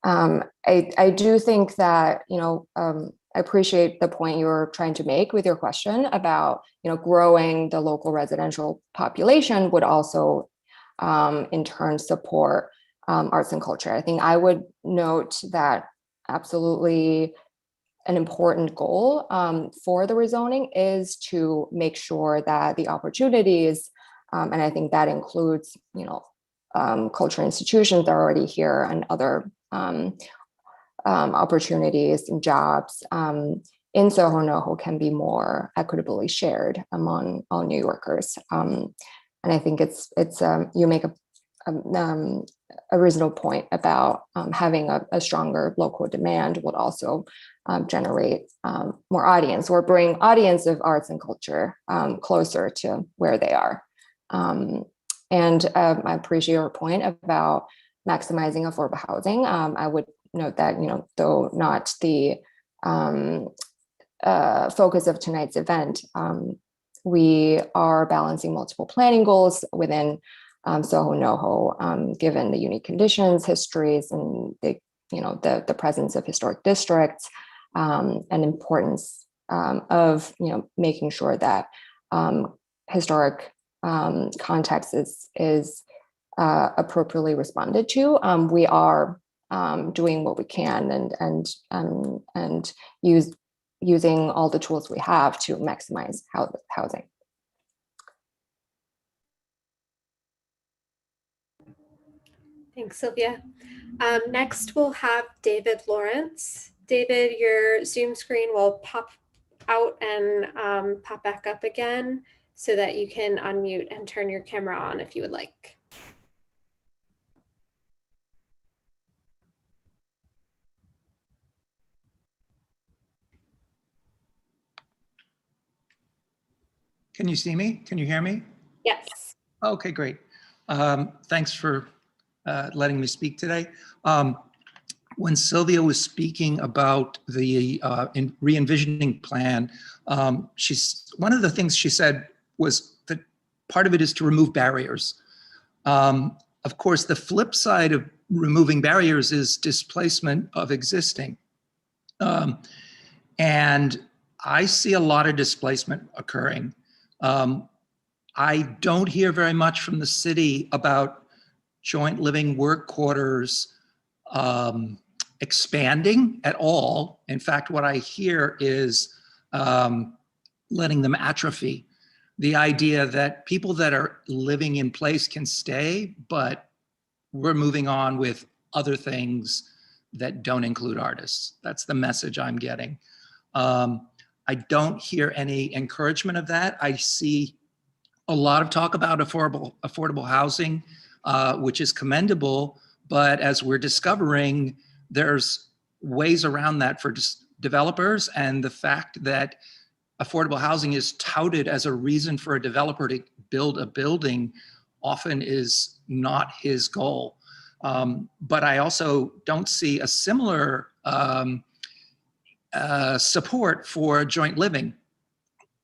I do think that, I appreciate the point you're trying to make with your question about, growing the local residential population would also in turn support arts and culture. I think I would note that absolutely an important goal for the rezoning is to make sure that the opportunities, and I think that includes, cultural institutions that are already here and other opportunities and jobs in SoHo NoHo can be more equitably shared among all New Yorkers. And I think it's you make a reasonable point about having a stronger local demand would also generate more audience or bring audience of arts and culture closer to where they are. And I appreciate your point about maximizing affordable housing. I would note that, though not the focus of tonight's event, we are balancing multiple planning goals within SoHo NoHo, given the unique conditions, histories, and the presence of historic districts, and importance of making sure that historic context is appropriately responded to. We are doing what we can and using all the tools we have to maximize housing. Thanks, Sylvia. Next, we'll have David Lawrence. David, your Zoom screen will pop out and pop back up again so that you can unmute and turn your camera on if you would like. Can you see me? Can you hear me? Yes. Okay, great. Thanks for letting me speak today. When Sylvia was speaking about the re-envisioning plan, one of the things she said was that part of it is to remove barriers. Of course, the flip side of removing barriers is displacement of existing. And I see a lot of displacement occurring. I don't hear very much from the city about joint living work quarters expanding at all. In fact, what I hear is letting them atrophy. The idea that people that are living in place can stay, but we're moving on with other things that don't include artists. That's the message I'm getting. I don't hear any encouragement of that. I see a lot of talk about affordable housing, which is commendable, but as we're discovering, there's ways around that for developers, and the fact that affordable housing is touted as a reason for a developer to build a building often is not his goal. But I also don't see a similar support for joint living.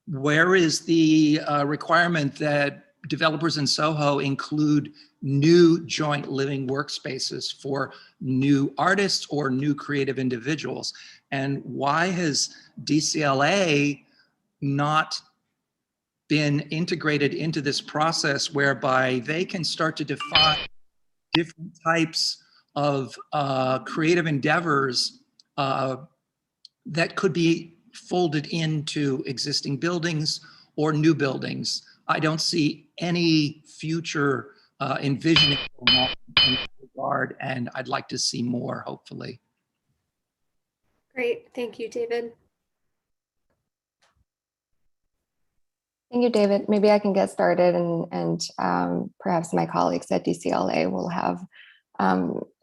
Where is the requirement that developers in SoHo include new joint living workspaces for new artists or new creative individuals? And why has DCLA not been integrated into this process whereby they can start to define different types of creative endeavors that could be folded into existing buildings or new buildings? I don't see any future envisioning in that regard, and I'd like to see more, hopefully. Great, thank you, David. Thank you, David. Maybe I can get started, and perhaps my colleagues at DCLA will have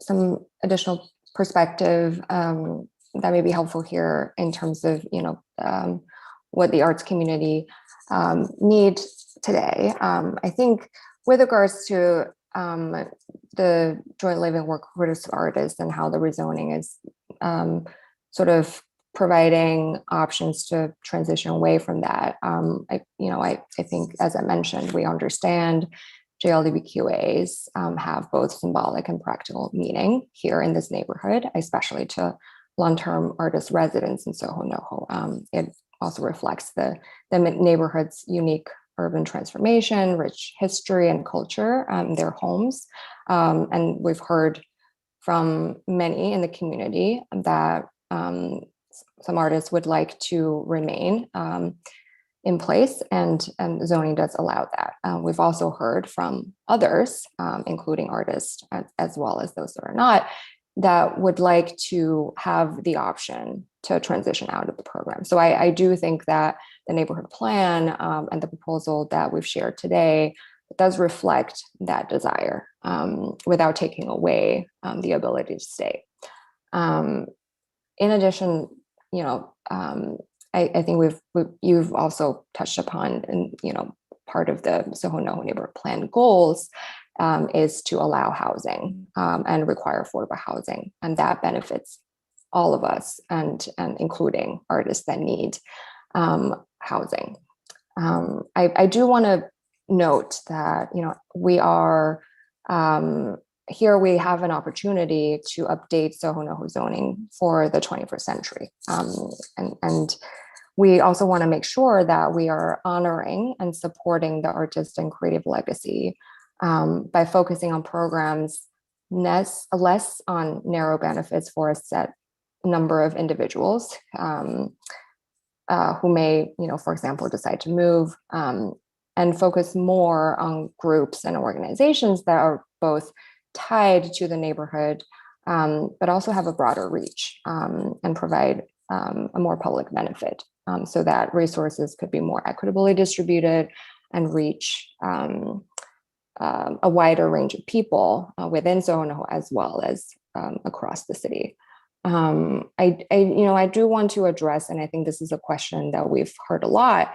some additional perspective that may be helpful here in terms of what the arts community need today. I think with regards to the joint living work quarters of artists and how the rezoning is sort of providing options to transition away from that. I think, as I mentioned, we understand JLDBQAs have both symbolic and practical meaning here in this neighborhood, especially to long-term artist residents in SoHo NoHo. It also reflects the neighborhood's unique urban transformation, rich history and culture, their homes. And we've heard from many in the community that some artists would like to remain in place, and zoning does allow that. We've also heard from others, including artists as well as those that are not, that would like to have the option to transition out of the program. So I do think that the neighborhood plan and the proposal that we've shared today does reflect that desire without taking away the ability to stay. In addition, I think you've also touched upon, and part of the SoHo NoHo neighborhood plan goals is to allow housing and require affordable housing, and that benefits all of us, and including artists that need housing. I do want to note that we are here. We have an opportunity to update SoHo NoHo zoning for the 21st century, and we also want to make sure that we are honoring and supporting the artist and creative legacy by focusing on programs less on narrow benefits for a set number of individuals who may, for example, decide to move, and focus more on groups and organizations that are both tied to the neighborhood, but also have a broader reach and provide a more public benefit, so that resources could be more equitably distributed and reach a wider range of people within SoHo NoHo as well as across the city. I do want to address, and I think this is a question that we've heard a lot,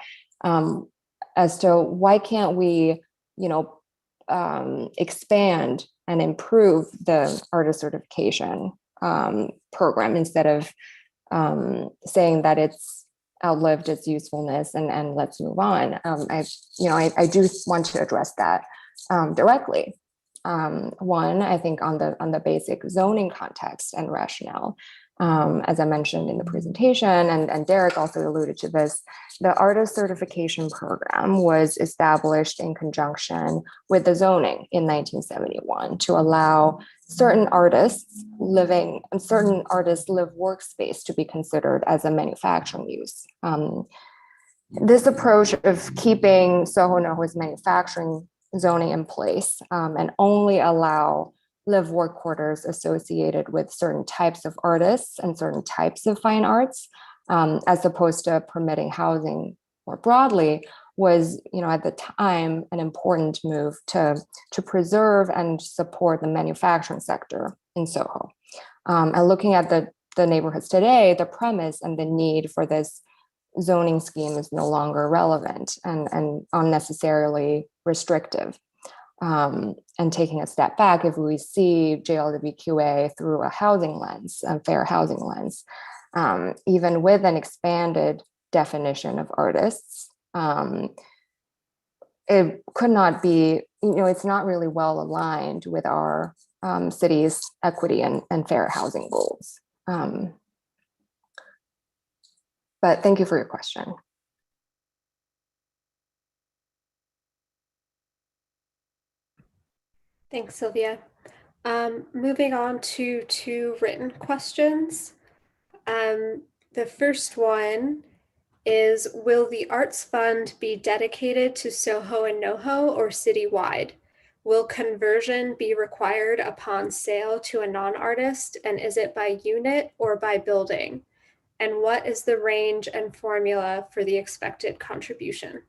as to why can't we, expand and improve the artist certification program instead of saying that it's outlived its usefulness and let's move on. I do want to address that directly. One, I think on the basic zoning context and rationale, as I mentioned in the presentation, and Derek also alluded to this, the artist certification program was established in conjunction with the zoning in 1971 to allow certain artists live workspace to be considered as a manufacturing use. This approach of keeping SoHo NoHo's manufacturing zoning in place and only allow live work quarters associated with certain types of artists and certain types of fine arts, as opposed to permitting housing more broadly, was, at the time, an important move to preserve and support the manufacturing sector in SoHo. And looking at the neighborhoods today, the premise and the need for this zoning scheme is no longer relevant and unnecessarily restrictive. And taking a step back, if we see JLWQA through a housing lens, a fair housing lens, even with an expanded definition of artists, it could not be, it's not really well aligned with our city's equity and fair housing goals. But thank you for your question. Thanks, Sylvia. Moving on to two written questions. The first one is, will the Arts Fund be dedicated to SoHo and NoHo or citywide? Will conversion be required upon sale to a non-artist, and is it by unit or by building? And what is the range and formula for the expected contribution?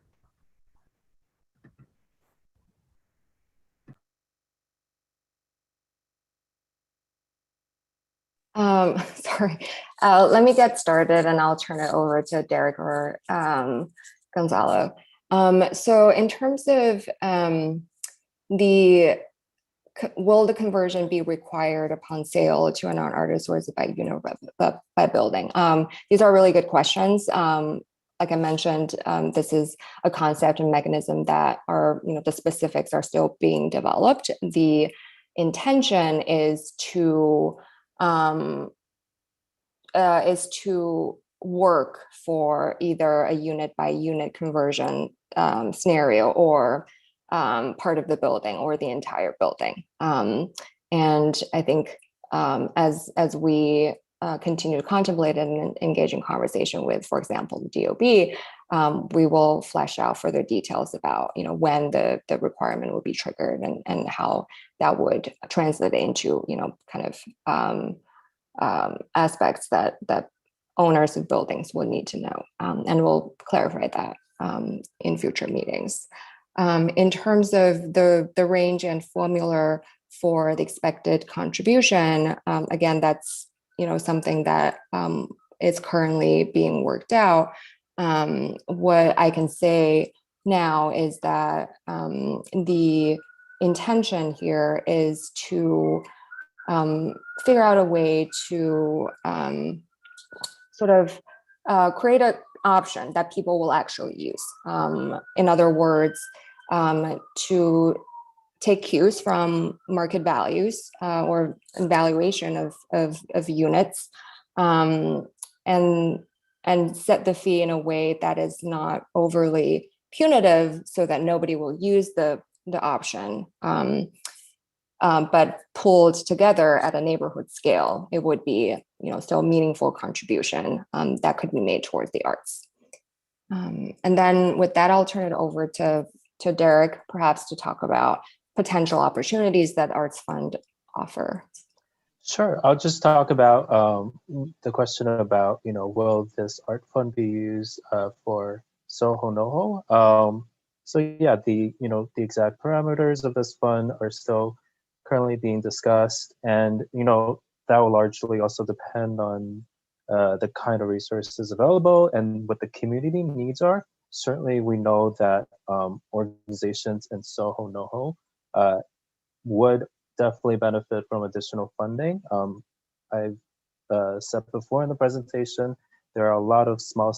Sorry, let me get started and I'll turn it over to Derek or Gonzalo. So in terms of will the conversion be required upon sale to a non-artist, or is it by unit or by building? These are really good questions. Like I mentioned, this is a concept and mechanism that are, the specifics are still being developed. The intention is to work for either a unit by unit conversion scenario or part of the building or the entire building. And I think as we continue to contemplate and engage in conversation with, for example, the DOB, we will flesh out further details about, when the requirement will be triggered and how that would translate into, kind of aspects that owners of buildings will need to know. And we'll clarify that in future meetings. In terms of the range and formula for the expected contribution, again, that's something that is currently being worked out. What I can say now is that the intention here is to figure out a way to sort of create an option that people will actually use. In other words, to take cues from market values or valuation of units, and set the fee in a way that is not overly punitive, so that nobody will use the option, but pulled together at a neighborhood scale, it would be still a meaningful contribution that could be made towards the arts. And then with that, I'll turn it over to Derek, perhaps to talk about potential opportunities that Arts Fund offer. Sure. I'll just talk about the question about, will this art fund be used for SoHo, NoHo? So yeah, the exact parameters of this fund are still currently being discussed, and that will largely also depend on the kind of resources available and what the community needs are. Certainly, we know that organizations in SoHo, NoHo would definitely benefit from additional funding. I've said before in the presentation, there are a lot of small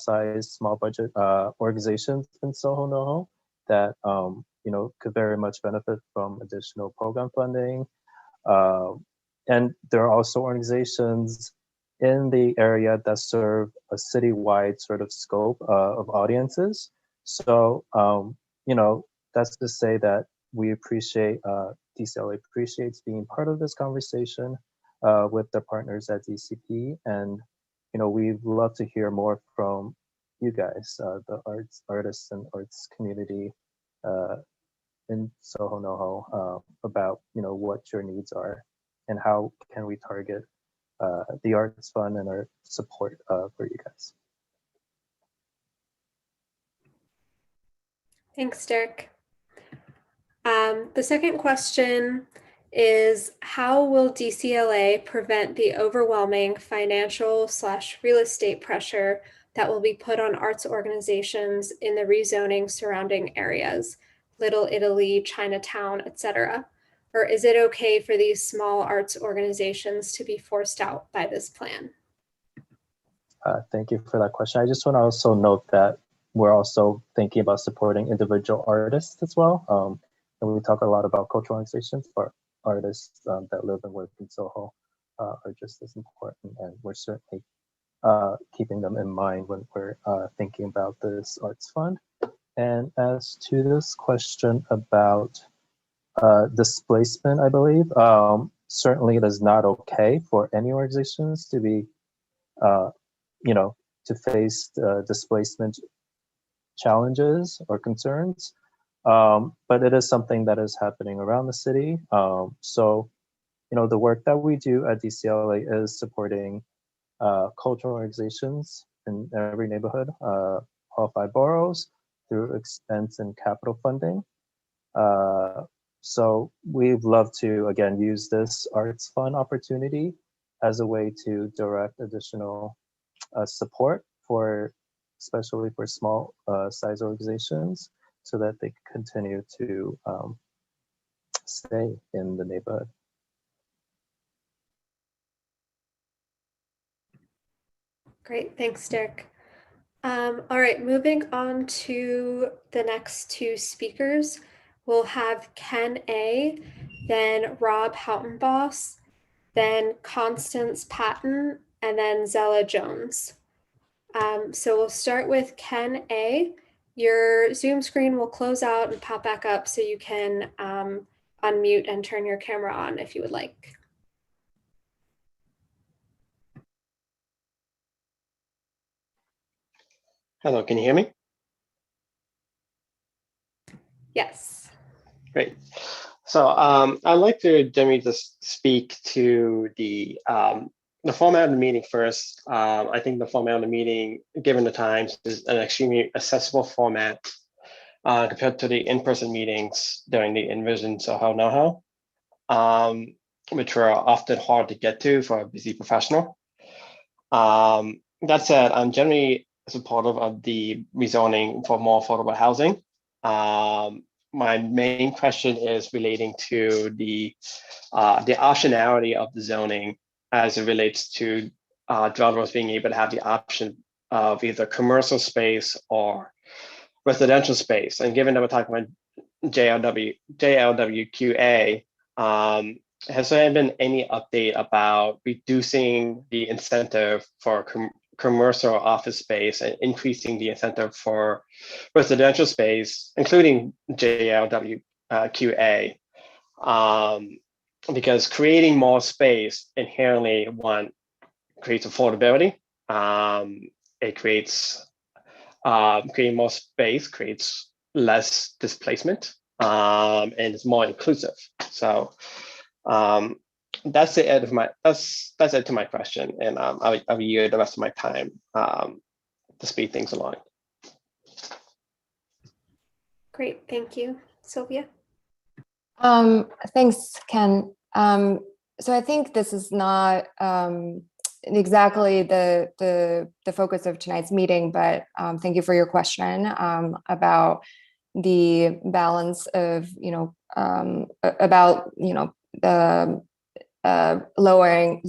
budget organizations in SoHo, NoHo that could very much benefit from additional program funding. And there are also organizations in the area that serve a citywide sort of scope of audiences. So, that's to say that we appreciate, DCLA appreciates being part of this conversation with their partners at DCP. And, we'd love to hear more from you guys, the artists and arts community in SoHo, NoHo, about, what your needs are and how can we target the Arts Fund and our support for you guys. Thanks, Derek. The second question is, how will DCLA prevent the overwhelming financial/real estate pressure that will be put on arts organizations in the rezoning surrounding areas, Little Italy, Chinatown, etc.? Or is it okay for these small arts organizations to be forced out by this plan? Thank you for that question. I just want to also note that we're also thinking about supporting individual artists as well. And we talk a lot about cultural organizations, but artists that live and work in SoHo are just as important. And we're certainly keeping them in mind when we're thinking about this Arts Fund. And as to this question about displacement, I believe, certainly it is not okay for any organizations to be, to face displacement challenges or concerns. But it is something that is happening around the city. So, the work that we do at DCLA is supporting cultural organizations in every neighborhood, all 5 boroughs, through expense and capital funding. So we'd love to, again, use this Arts Fund opportunity as a way to direct additional support especially for small size organizations, so that they continue to stay in the neighborhood. Great, thanks, Derek. All right, moving on to the next 2 speakers. We'll have Ken A., then Rob Houghtonboss, then Constance Patton, and then Zella Jones. So we'll start with Ken A. Your Zoom screen will close out and pop back up, so you can unmute and turn your camera on if you would like. Hello, can you hear me? Yes. Great. So I'd like to generally just speak to the format of the meeting first. I think the format of the meeting, given the times, is an extremely accessible format compared to the in-person meetings during the Envision SoHo NoHo, which were often hard to get to for a busy professional. That said, I'm generally supportive of the rezoning for more affordable housing. My main question is relating to the optionality of the zoning as it relates to developers being able to have the option of either commercial space or residential space. And given that we're talking about JLWQA, has there been any update about reducing the incentive for commercial office space and increasing the incentive for residential space, including JLWQA? Because creating more space inherently, one, creates affordability. It creates creating more space creates less displacement, and it's more inclusive. So that's the end of my that's it to my question, and I'll use the rest of my time to speed things along. Great, thank you. Sylvia? Thanks, Ken. So I think this is not exactly the focus of tonight's meeting, but thank you for your question about the balance of, the lowering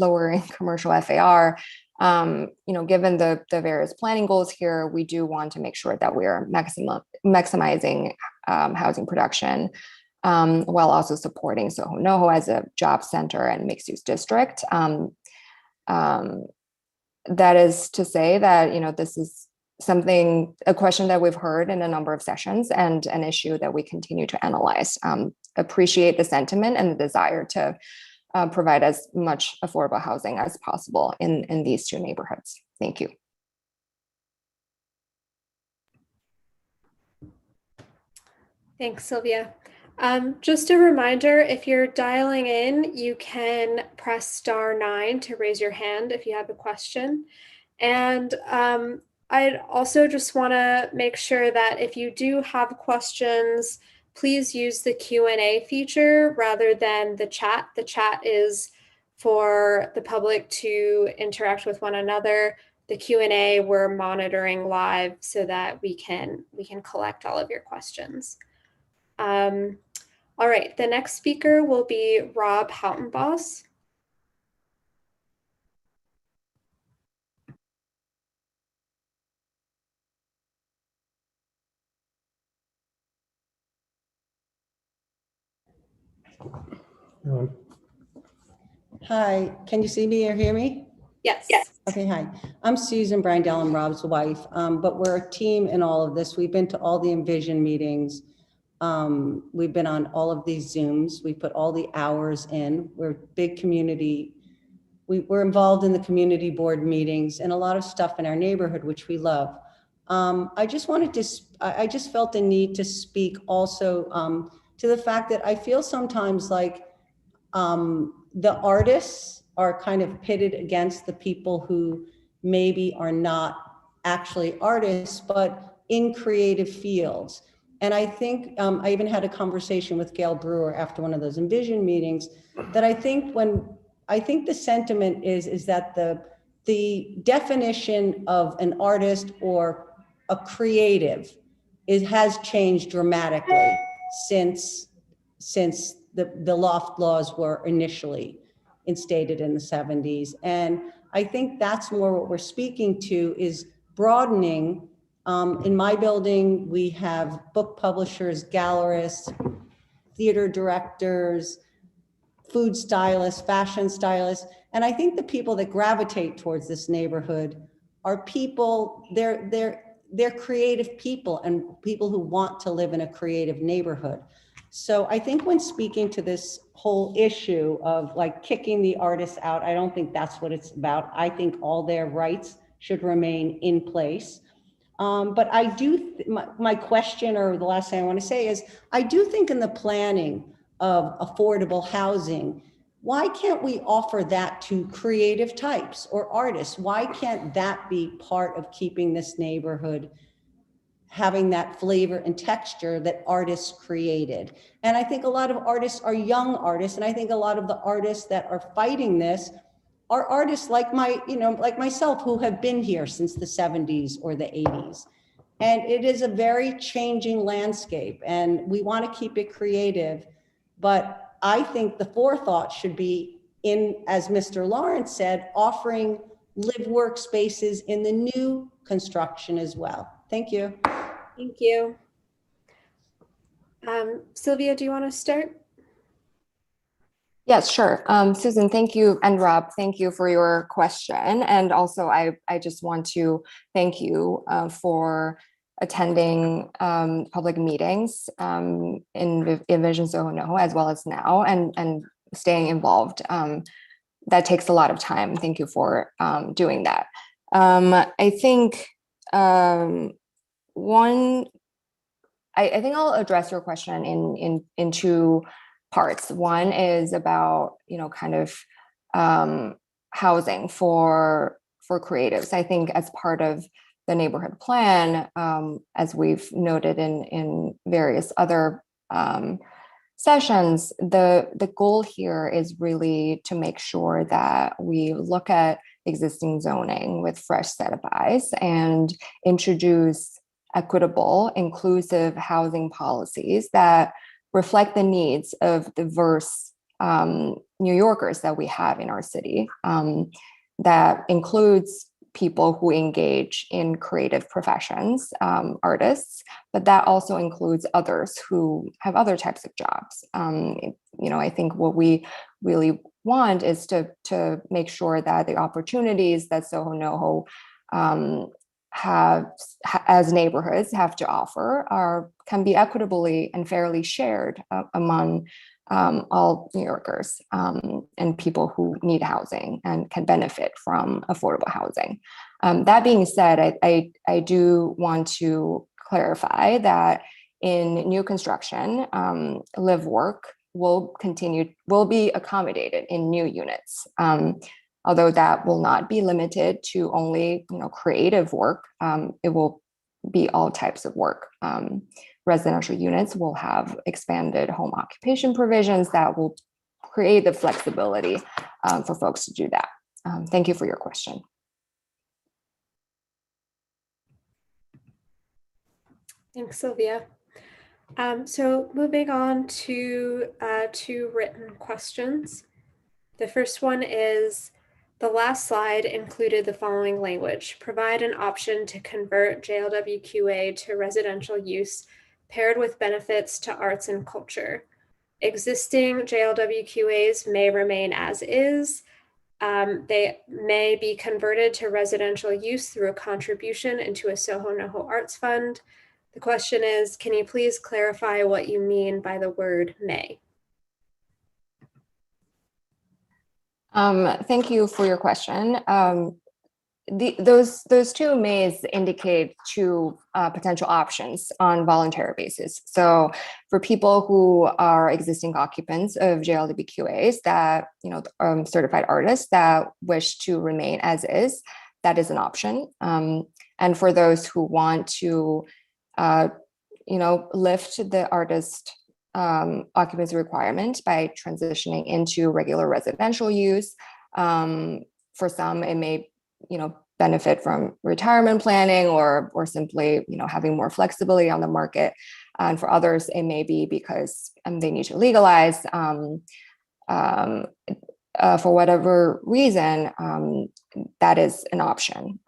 commercial FAR. Given the various planning goals here, we do want to make sure that we are maximizing housing production while also supporting SoHo NoHo as a job center and mixed use district. That is to say that, this is a question that we've heard in a number of sessions and an issue that we continue to analyze. Appreciate the sentiment and the desire to provide as much affordable housing as possible in these two neighborhoods. Thank you. Thanks, Sylvia. Just a reminder, if you're dialing in, you can press *9 to raise your hand if you have a question. And I'd also just want to make sure that if you do have questions, please use the Q&A feature rather than the chat. The chat is for the public to interact with one another. The Q&A we're monitoring live so that we can collect all of your questions. All right, the next speaker will be Rob Houtenbos. Hi, can you see me or hear me? Yes. Okay, hi. I'm Susan Brandel, I'm Rob's wife, but we're a team in all of this. We've been to all the Envision meetings. We've been on all of these Zooms. We put all the hours in. We're big community. We're involved in the community board meetings and a lot of stuff in our neighborhood, which we love. I just felt the need to speak also to the fact that I feel sometimes like the artists are kind of pitted against the people who maybe are not actually artists, but in creative fields. And I think I even had a conversation with Gail Brewer after one of those Envision meetings that I think the sentiment is that the definition of an artist or a creative has changed dramatically since the loft laws were initially instated in the 70s. And I think that's more what we're speaking to is broadening. In my building, we have book publishers, gallerists, theater directors, food stylists, fashion stylists. And I think the people that gravitate towards this neighborhood are people, they're creative people and people who want to live in a creative neighborhood. So I think when speaking to this whole issue of like kicking the artists out, I don't think that's what it's about. I think all their rights should remain in place. But I do, my question, or the last thing I want to say is, I do think in the planning of affordable housing, why can't we offer that to creative types or artists? Why can't that be part of keeping this neighborhood having that flavor and texture that artists created? And I think a lot of artists are young artists, and I think a lot of the artists that are fighting this are artists like like myself, who have been here since the 70s or the 80s. And it is a very changing landscape, and we want to keep it creative. But I think the forethought should be in, as Mr. Lawrence said, offering live work spaces in the new construction as well. Thank you. Thank you. Sylvia, do you want to start? Yes, sure. Susan, thank you. And Rob, thank you for your question. And also, I just want to thank you for attending public meetings in Envision SoHo NoHo, as well as now, and staying involved. That takes a lot of time. Thank you for doing that. I think I think I'll address your question in two parts. One is about, kind of housing for creatives. I think as part of the neighborhood plan, as we've noted in various other sessions, the goal here is really to make sure that we look at existing zoning with fresh set of eyes and introduce equitable, inclusive housing policies that reflect the needs of diverse New Yorkers that we have in our city. That includes people who engage in creative professions, artists, but that also includes others who have other types of jobs. I think what we really want is to make sure that the opportunities that SoHo NoHo have as neighborhoods have to offer can be equitably and fairly shared among all New Yorkers and people who need housing and can benefit from affordable housing. That being said, I do want to clarify that in new construction, live work will be accommodated in new units. Although that will not be limited to only creative work, it will be all types of work. Residential units will have expanded home occupation provisions that will create the flexibility for folks to do that. Thank you for your question. Thanks, Sylvia. So moving on to two written questions. The first one is, the last slide included the following language: provide an option to convert JLWQA to residential use paired with benefits to arts and culture. Existing JLWQAs may remain as is. They may be converted to residential use through a contribution into a SoHo NoHo Arts Fund. The question is, can you please clarify what you mean by the word may? Thank you for your question. Those two mays indicate two potential options on voluntary basis. So for people who are existing occupants of JLWQAs that, certified artists that wish to remain as is, that is an option. And for those who want to, lift the artist occupancy requirement by transitioning into regular residential use. For some, it may, benefit from retirement planning or simply, having more flexibility on the market. And for others, it may be because they need to legalize for whatever reason. That is an option.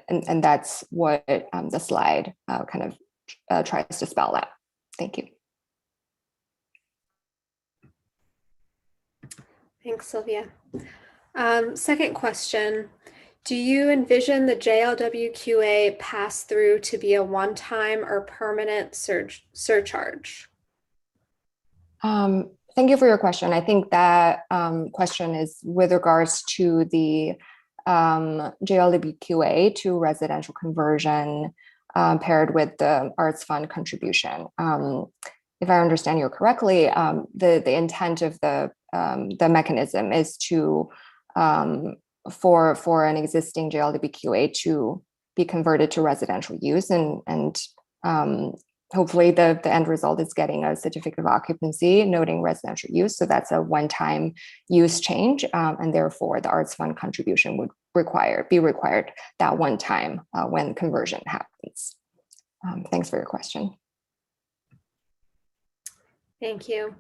And that's what the slide kind of tries to spell out. Thank you. Thanks, Sylvia. Second question, do you envision the JLWQA pass-through to be a one-time or permanent surcharge? Thank you for your question. I think that question is with regards to the JLWQA to residential conversion paired with the Arts Fund contribution. If I understand you correctly, the intent of the mechanism is to for an existing JLWQA to be converted to residential use, and hopefully the end result is getting a certificate of occupancy noting residential use. So that's a one-time use change, and therefore the Arts Fund contribution would be required that one time when conversion happens. Thanks for your question. Thank you.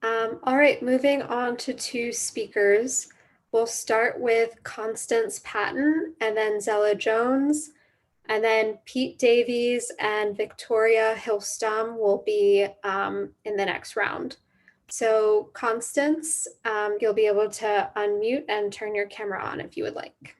All right, moving on to two speakers. We'll start with Constance Patton and then Zella Jones, and then Pete Davies and Victoria Hillstom will be in the next round. So Constance, you'll be able to unmute and turn your camera on if you would like.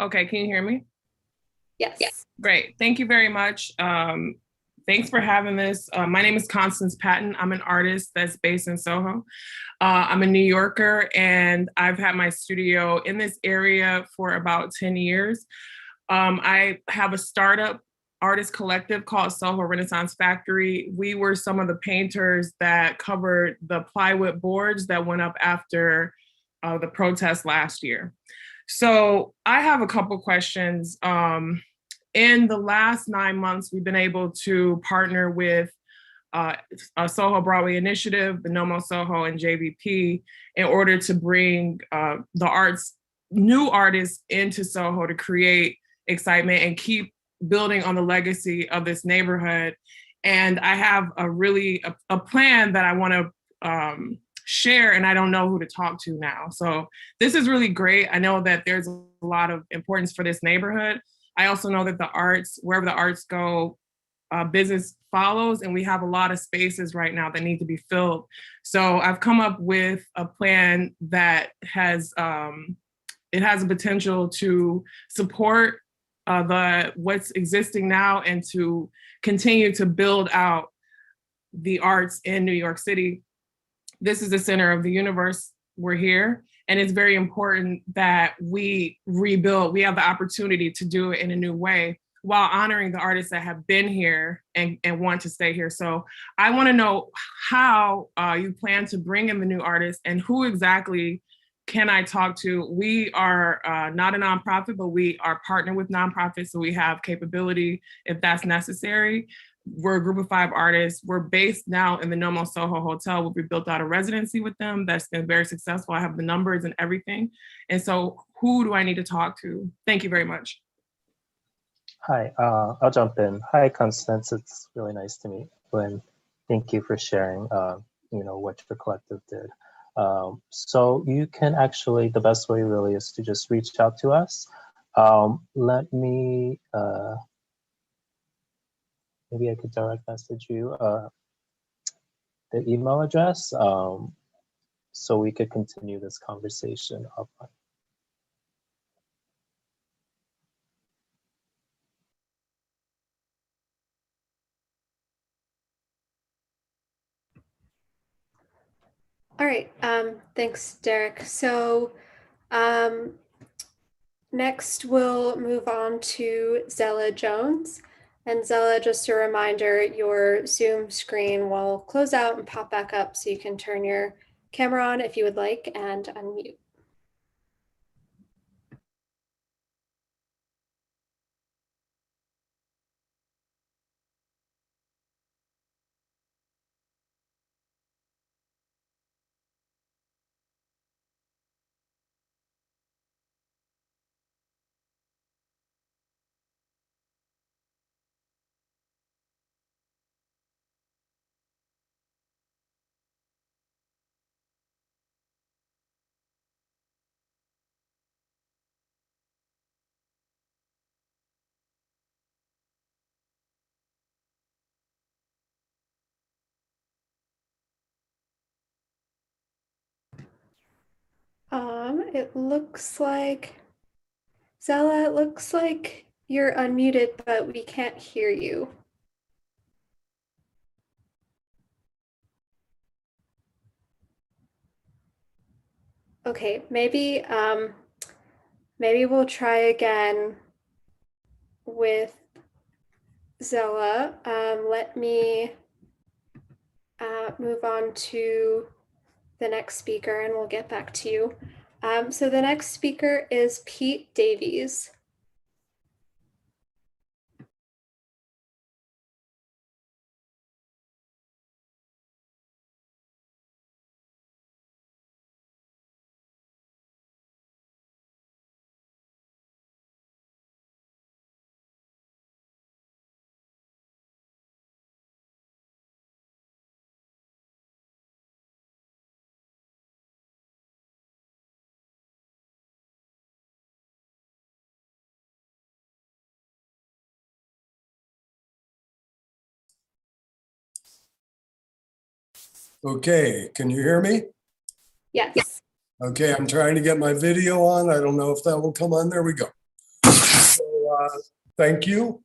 Okay, can you hear me? Yes. Great, thank you very much. Thanks for having this. My name is Constance Patton. I'm an artist that's based in SoHo. I'm a New Yorker, and I've had my studio in this area for about 10 years. I have a startup artist collective called SoHo Renaissance Factory. We were some of the painters that covered the plywood boards that went up after the protest last year. So I have a couple questions. In the last 9 months, we've been able to partner with a SoHo Broadway Initiative, the NoMo SoHo, and JVP in order to bring new artists into SoHo to create excitement and keep building on the legacy of this neighborhood. And I have a plan that I want to share, and I don't know who to talk to now. So this is really great. I know that there's a lot of importance for this neighborhood. I also know that the arts, wherever the arts go, business follows, and we have a lot of spaces right now that need to be filled. So I've come up with a plan that has a potential to support what's existing now and to continue to build out the arts in New York City. This is the center of the universe. We're here. And it's very important that we rebuild. We have the opportunity to do it in a new way while honoring the artists that have been here and want to stay here. So I want to know how you plan to bring in the new artists and who exactly can I talk to. We are not a nonprofit, but we are partnered with nonprofits, so we have capability if that's necessary. We're a group of 5 artists. We're based now in the NoMo SoHo Hotel, where we built out a residency with them that's been very successful. I have the numbers and everything. And so who do I need to talk to? Thank you very much. Hi, I'll jump in. Hi, Constance. It's really nice to meet you, and thank you for sharing, what your collective did. So you can actually, the best way really is to just reach out to us. Let me, maybe I could direct message you the email address so we could continue this conversation offline. All right, thanks, Derek. So next we'll move on to Zella Jones. And Zella, just a reminder, your Zoom screen will close out and pop back up so you can turn your camera on if you would like and unmute. It looks like Zella, it looks like you're unmuted, but we can't hear you. Okay, maybe we'll try again with Zella. Let me move on to the next speaker and we'll get back to you. So the next speaker is Pete Davies. Okay, can you hear me? Yes. Okay, I'm trying to get my video on. I don't know if that will come on. There we go. So, thank you.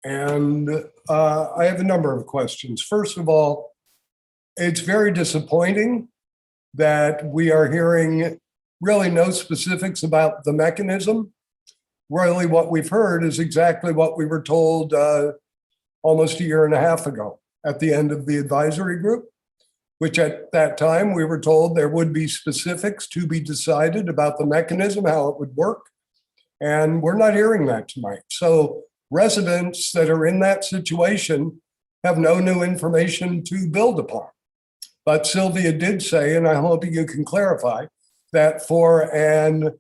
And I have a number of questions. First of all, it's very disappointing that we are hearing really no specifics about the mechanism. Really, what we've heard is exactly what we were told almost a year and a half ago at the end of the advisory group, which at that time we were told there would be specifics to be decided about the mechanism, how it would work. And we're not hearing that tonight. So residents that are in that situation have no new information to build upon. But Sylvia did say, and I hope you can clarify, that for an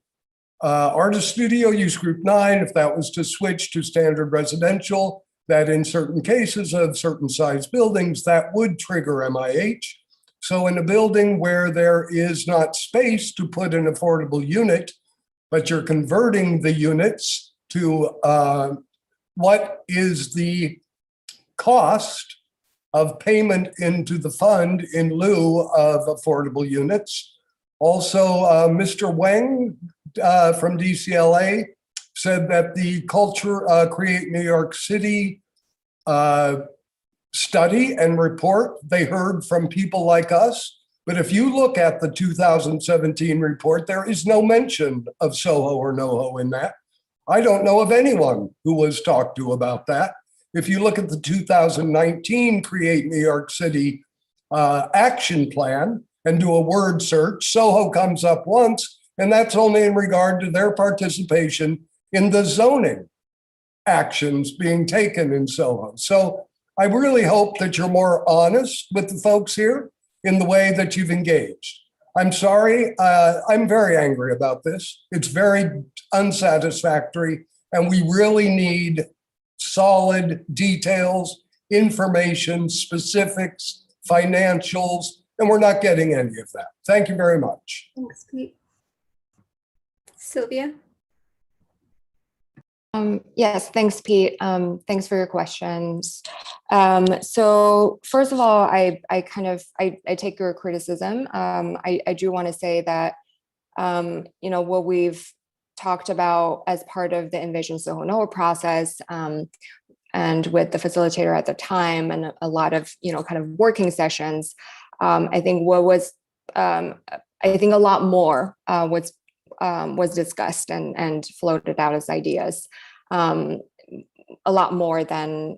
artist studio use group 9, if that was to switch to standard residential, that in certain cases of certain size buildings, that would trigger MIH. So in a building where there is not space to put an affordable unit, but you're converting the units to what is the cost of payment into the fund in lieu of affordable units. Also, Mr. Wang from DCLA said that the Culture Create New York City study and report they heard from people like us. But if you look at the 2017 report, there is no mention of SoHo or NoHo in that. I don't know of anyone who was talked to about that. If you look at the 2019 Create New York City action plan and do a word search, SoHo comes up once, and that's only in regard to their participation in the zoning actions being taken in SoHo. So I really hope that you're more honest with the folks here in the way that you've engaged. I'm sorry, I'm very angry about this. It's very unsatisfactory, and we really need solid details, information, specifics, financials, and we're not getting any of that. Thank you very much. Thanks, Pete. Sylvia? Yes, thanks, Pete. Thanks for your questions. So first of all, I take your criticism. I do want to say that, what we've talked about as part of the Envision SoHo NoHo process, and with the facilitator at the time and a lot of, kind of working sessions, I think a lot more was discussed and floated out as ideas, a lot more than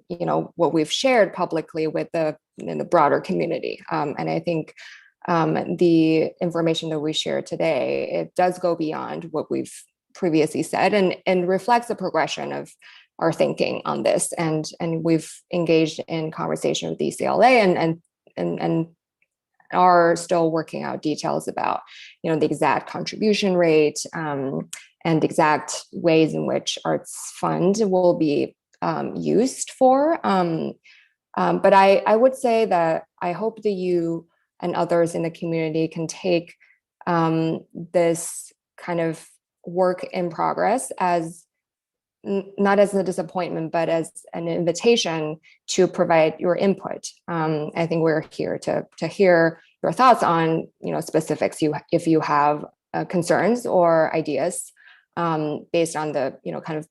what we've shared publicly with in the broader community. And I think the information that we share today, it does go beyond what we've previously said and reflects a progression of our thinking on this. And we've engaged in conversation with DCLA and are still working out details about, the exact contribution rate and exact ways in which arts fund will be used for. But I would say that I hope that you and others in the community can take this kind of work in progress as not as a disappointment, but as an invitation to provide your input. I think we're here to hear your thoughts on, specifics if you have concerns or ideas. based on the kind of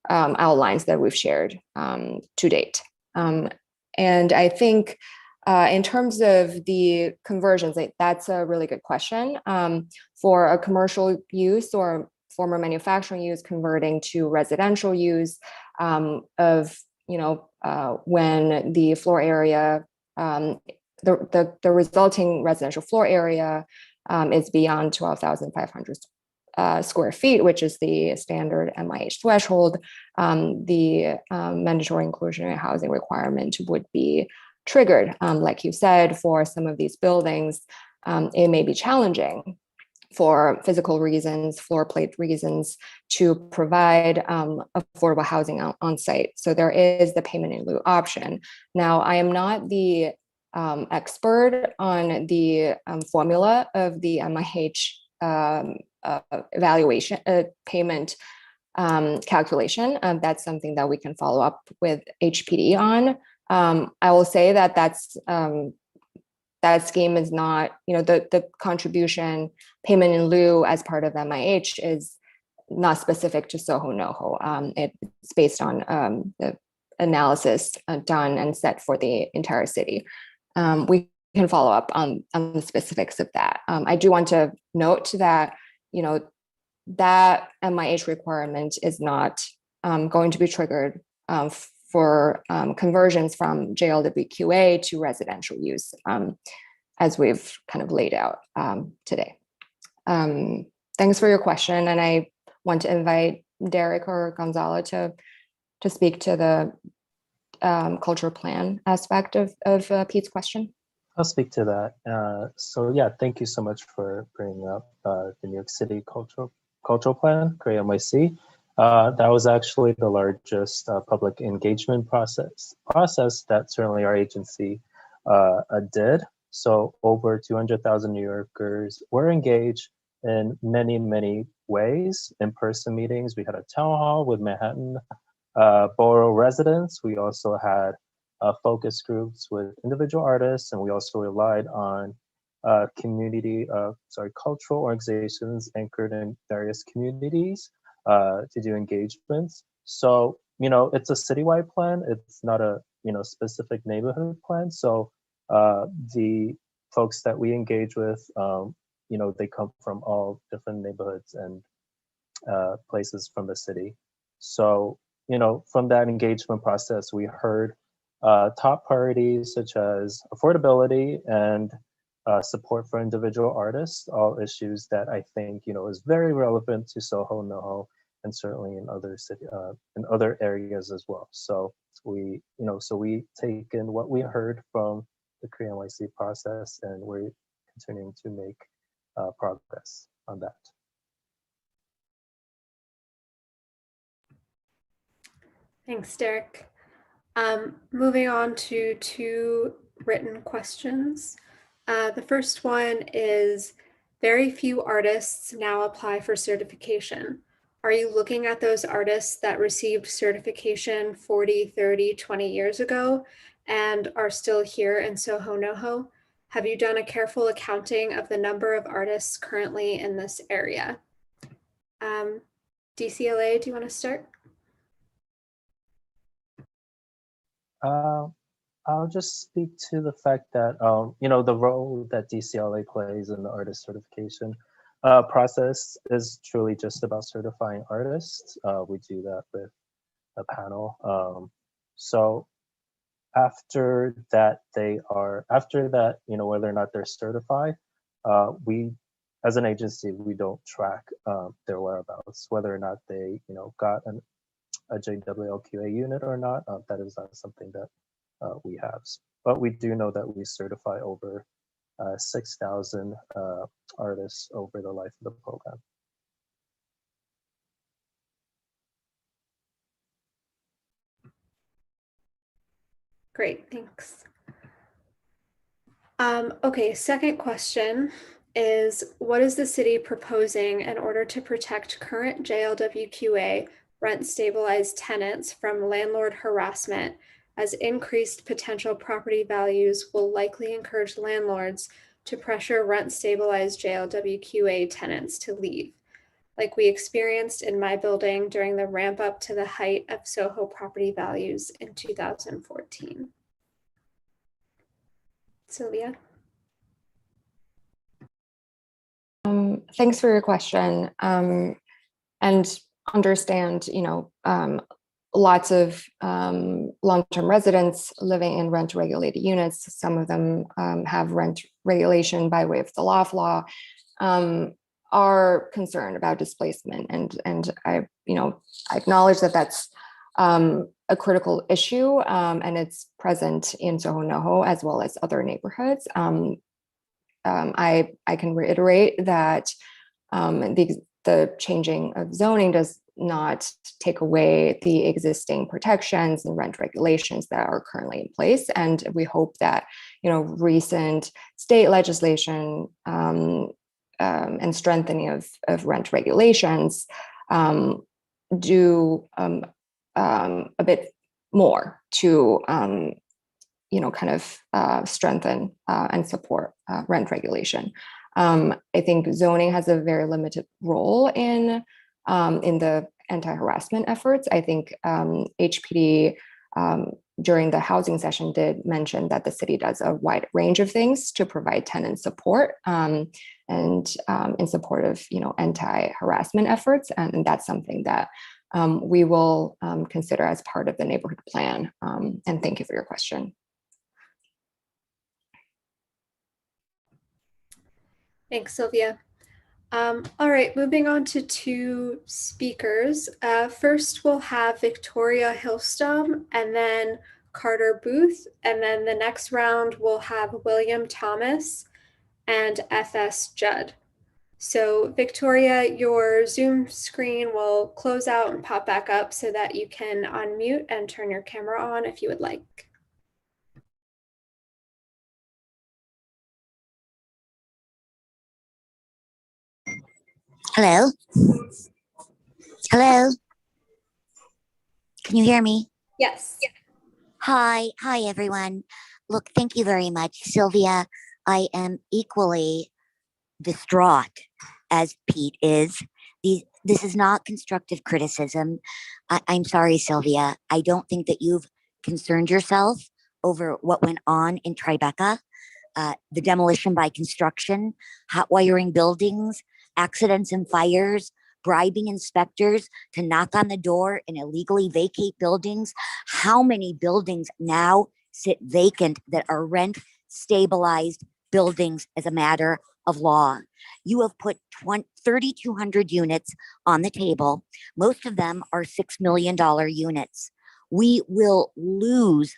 outlines that we've shared to date. And I think in terms of the conversions, that's a really good question. For a commercial use or former manufacturing use converting to residential use of, when the floor area, the resulting residential floor area is beyond 12,500 square feet, which is the standard MIH threshold, the mandatory inclusionary housing requirement would be triggered. Like you said, for some of these buildings, it may be challenging for physical reasons, floor plate reasons, to provide affordable housing on site. So there is the payment in lieu option. Now, I am not the expert on the formula of the MIH evaluation payment calculation. That's something that we can follow up with HPD on. I will say that that scheme is not, the contribution payment in lieu as part of MIH is not specific to SoHo, NoHo. It's based on the analysis done and set for the entire city. We can follow up on the specifics of that. I do want to note that, that MIH requirement is not going to be triggered for conversions from JLWQA to residential use, as we've kind of laid out today. Thanks for your question. And I want to invite Derek or Gonzalo to speak to the cultural plan aspect of Pete's question. I'll speak to that. So yeah, thank you so much for bringing up the New York City cultural plan, NYC. That was actually the largest public engagement process that certainly our agency did. So over 200,000 New Yorkers were engaged in many, many ways. In-person meetings, we had a town hall with Manhattan borough residents. We also had focus groups with individual artists, and we also relied on cultural organizations anchored in various communities to do engagements. So, it's a citywide plan. It's not a, specific neighborhood plan. So the folks that we engage with, they come from all different neighborhoods and places from the city. So, from that engagement process, we heard top priorities such as affordability and support for individual artists, all issues that I think, is very relevant to SoHo, NoHo, and certainly in other in other areas as well. So we take in what we heard from the NYC process, and we're continuing to make progress on that. Thanks, Derek. Moving on to two written questions. The first one is, very few artists now apply for certification. Are you looking at those artists that received certification 40, 30, 20 years ago and are still here in SoHo, NoHo? Have you done a careful accounting of the number of artists currently in this area? DCLA, do you want to start? I'll just speak to the fact that, the role that DCLA plays in the artist certification process is truly just about certifying artists. We do that with a panel. So after that, whether or not they're certified, we, as an agency, we don't track their whereabouts, whether or not they, got a JWLQA unit or not. That is not something that we have. But we do know that we certify over 6,000 artists over the life of the program. Great, thanks. Okay, second question is, what is the city proposing in order to protect current JLWQA rent stabilized tenants from landlord harassment, as increased potential property values will likely encourage landlords to pressure rent stabilized JLWQA tenants to leave? like we experienced in my building during the ramp up to the height of SoHo property values in 2014. Sylvia? Thanks for your question. And understand, lots of long-term residents living in rent-regulated units. Some of them have rent regulation by way of the loft law, are concerned about displacement. And I acknowledge that that's a critical issue, and it's present in SoHo NoHo as well as other neighborhoods. I can reiterate that the changing of zoning does not take away the existing protections and rent regulations that are currently in place. And we hope that, recent state legislation and strengthening of rent regulations do a bit more to, strengthen and support rent regulation. I think zoning has a very limited role in the anti-harassment efforts. I think HPD during the housing session did mention that the city does a wide range of things to provide tenant support and in support of anti-harassment efforts, and that's something that we will consider as part of the neighborhood plan. And thank you for your question. Thanks, Sylvia. All right, moving on to two speakers. First, we'll have Victoria Hillstom and then Carter Booth. And then the next round, we'll have William Thomas and FS Judd. So Victoria, your Zoom screen will close out and pop back up so that you can unmute and turn your camera on if you would like. Hello? Hello? Can you hear me? Yes. Hi everyone. Look, thank you very much. Sylvia, I am equally distraught as Pete is. This is not constructive criticism. I'm sorry, Sylvia. I don't think that you've concerned yourself over what went on in Tribeca. The demolition by construction, hot wiring buildings, accidents and fires, bribing inspectors to knock on the door and illegally vacate buildings. How many buildings now sit vacant that are rent stabilized buildings as a matter of law? You have put 3,200 units on the table. Most of them are $6 million units. We will lose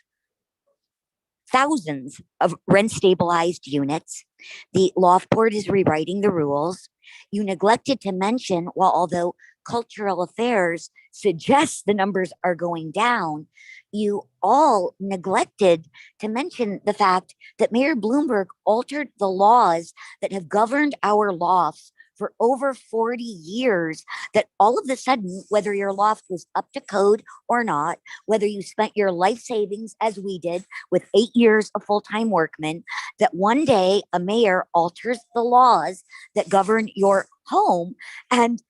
thousands of rent stabilized units. The loft board is rewriting the rules. You neglected to mention, well, although cultural affairs suggests the numbers are going down, you all neglected to mention the fact that Mayor Bloomberg altered the laws that have governed our lofts for over 40 years, that all of a sudden, whether your loft was up to code or not, whether you spent your life savings as we did with 8 years of full-time workmen, that one day a mayor alters the laws that govern your home, and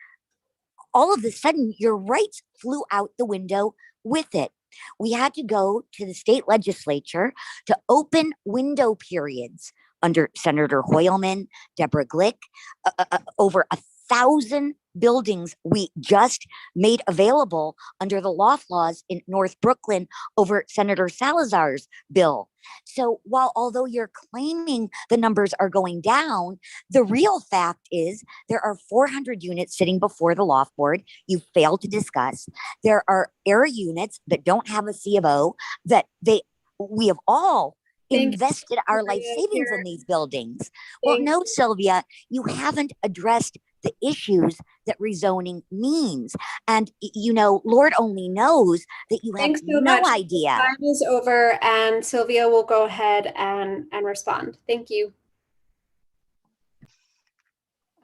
all of a sudden your rights flew out the window with it. We had to go to the state legislature to open window periods under Senator Hoylman, Deborah Glick, over 1,000 buildings we just made available under the loft laws in North Brooklyn over Senator Salazar's bill. So although you're claiming the numbers are going down, the real fact is there are 400 units sitting before the loft board you failed to discuss. There are era units that don't have a C of O that we have all invested our life savings in these buildings. Well, no, Sylvia, you haven't addressed the issues that rezoning means. And, Lord only knows that you have no idea. Time is over, and Sylvia will go ahead and respond. Thank you.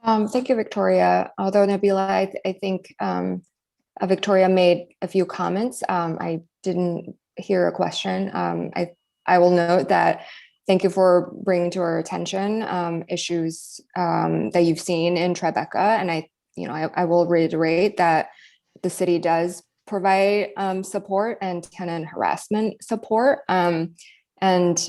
Thank you, Victoria. Although Nabila, I think Victoria made a few comments. I didn't hear a question. I will note that thank you for bringing to our attention issues that you've seen in Tribeca. And I will reiterate that the city does provide support and tenant harassment support. And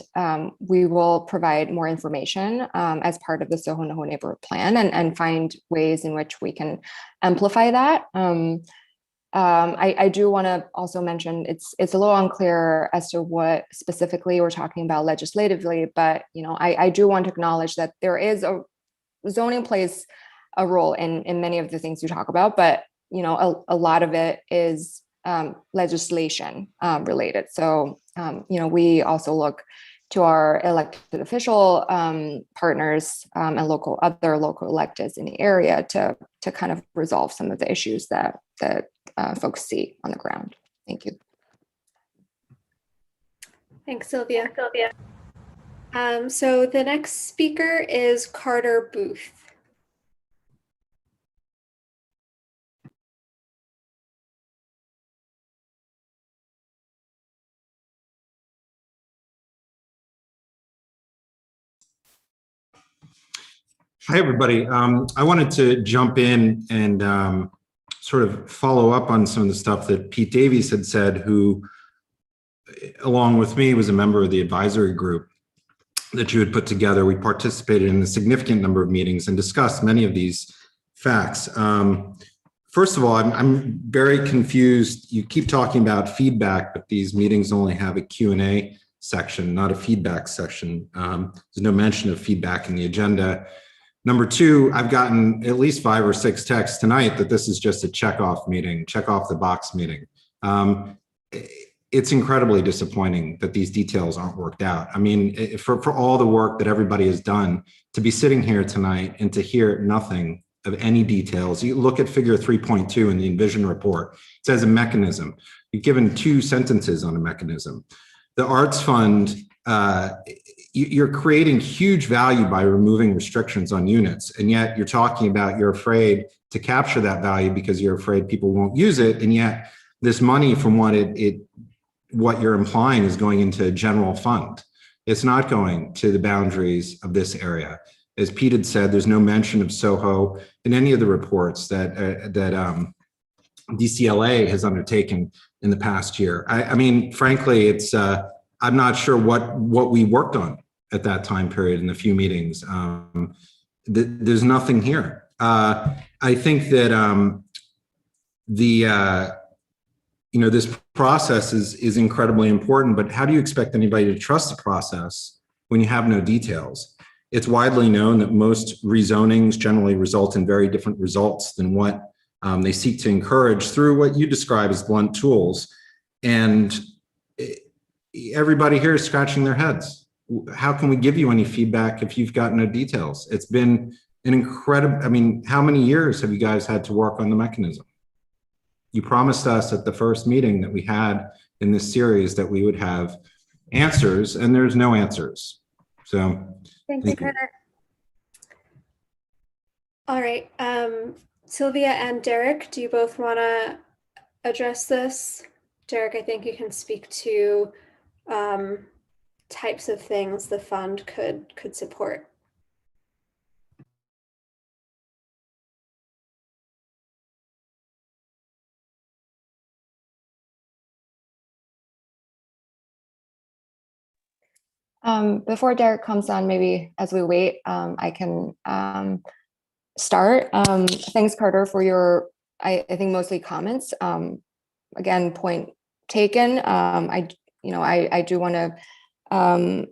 we will provide more information as part of the SoHo NoHo neighborhood plan and find ways in which we can amplify that. I do want to also mention it's a little unclear as to what specifically we're talking about legislatively, but I do want to acknowledge that there is zoning plays a role in many of the things you talk about, but a lot of it is legislation related. So we also look to our elected official partners and other local electeds in the area to kind of resolve some of the issues that folks see on the ground. Thank you. Thanks, Sylvia. So the next speaker is Carter Booth. Hi, everybody. I wanted to jump in and sort of follow up on some of the stuff that Pete Davies had said, who, along with me, was a member of the advisory group that you had put together. We participated in a significant number of meetings and discussed many of these facts. First of all, I'm very confused. You keep talking about feedback, but these meetings only have a Q&A section, not a feedback section. There's no mention of feedback in the agenda. Number two, I've gotten at least 5 or 6 texts tonight that this is just a check-off meeting, check off the box meeting. It's incredibly disappointing that these details aren't worked out. I mean, for all the work that everybody has done, to be sitting here tonight and to hear nothing of any details. You look at figure 3.2 in the Envision report, it says a mechanism. You've given 2 sentences on a mechanism. The Arts Fund, you're creating huge value by removing restrictions on units, and yet you're talking about you're afraid to capture that value because you're afraid people won't use it, and yet this money from what you're implying is going into a general fund. It's not going to the boundaries of this area. As Pete had said, there's no mention of SoHo in any of the reports that DCLA has undertaken in the past year. I mean, frankly, it's I'm not sure what we worked on at that time period in the few meetings. There's nothing here. I think that this process is incredibly important, but how do you expect anybody to trust the process when you have no details? It's widely known that most rezonings generally result in very different results than what they seek to encourage through what you describe as blunt tools. And everybody here is scratching their heads. How can we give you any feedback if you've got no details? It's been an incredible, I mean, how many years have you guys had to work on the mechanism? You promised us at the first meeting that we had in this series that we would have answers, and there's no answers. So thank you, Carter. All right, Sylvia and Derek, do you both want to address this? Derek, I think you can speak to types of things the fund could support. Before Derek comes on, maybe as we wait, I can start. Thanks, Carter, for your, I think mostly comments. Again, point taken. I do want to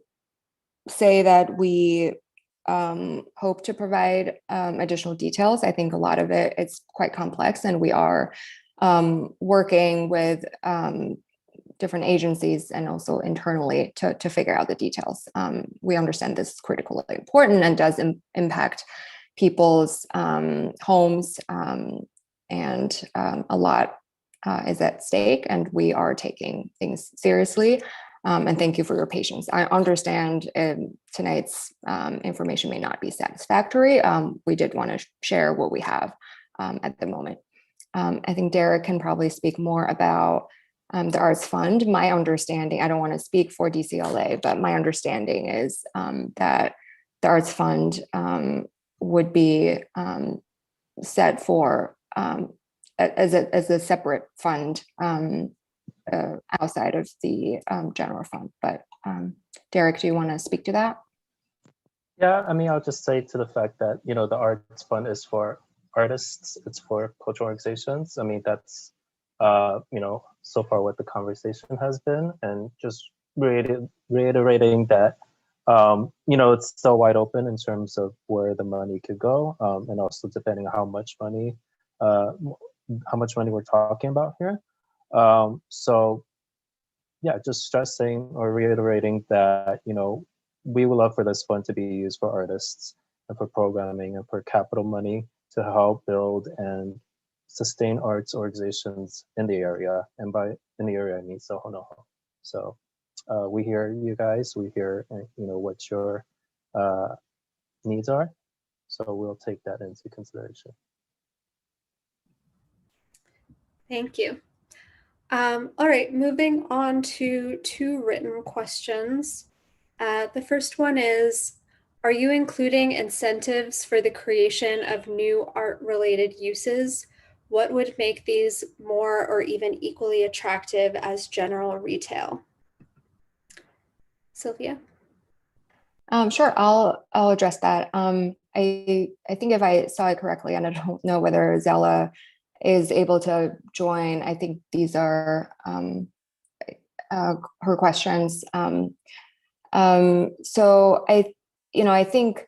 say that we hope to provide additional details. I think a lot of it is quite complex, and we are working with different agencies and also internally to figure out the details. We understand this is critically important and does impact people's homes, and a lot is at stake, and we are taking things seriously. And thank you for your patience. I understand tonight's information may not be satisfactory. We did want to share what we have at the moment. I think Derek can probably speak more about the Arts Fund. My understanding, I don't want to speak for DCLA, but my understanding is that the Arts Fund would be set for as a separate fund outside of the general fund. But Derek, do you want to speak to that? Yeah, I mean, I'll just say to the fact that, you know, the arts fund is for artists, it's for cultural organizations. I mean, that's, you know, so far what the conversation has been, and just reiterating that, you know, it's still wide open in terms of where the money could go, and also depending on how much money we're talking about here. So yeah, just stressing or reiterating that, you know, we would love for this fund to be used for artists and for programming and for capital money to help build and sustain arts organizations in the area. And by in the area, I mean SoHo, NoHo. So we hear you guys, we hear, you know, what your needs are. So we'll take that into consideration. Thank you. All right, moving on to 2 written questions. The first one is, are you including incentives for the creation of new art-related uses? What would make these more or even equally attractive as general retail? Sylvia? Sure, I'll address that. I think if I saw it correctly, and I don't know whether Zella is able to join, I think these are her questions. So I think,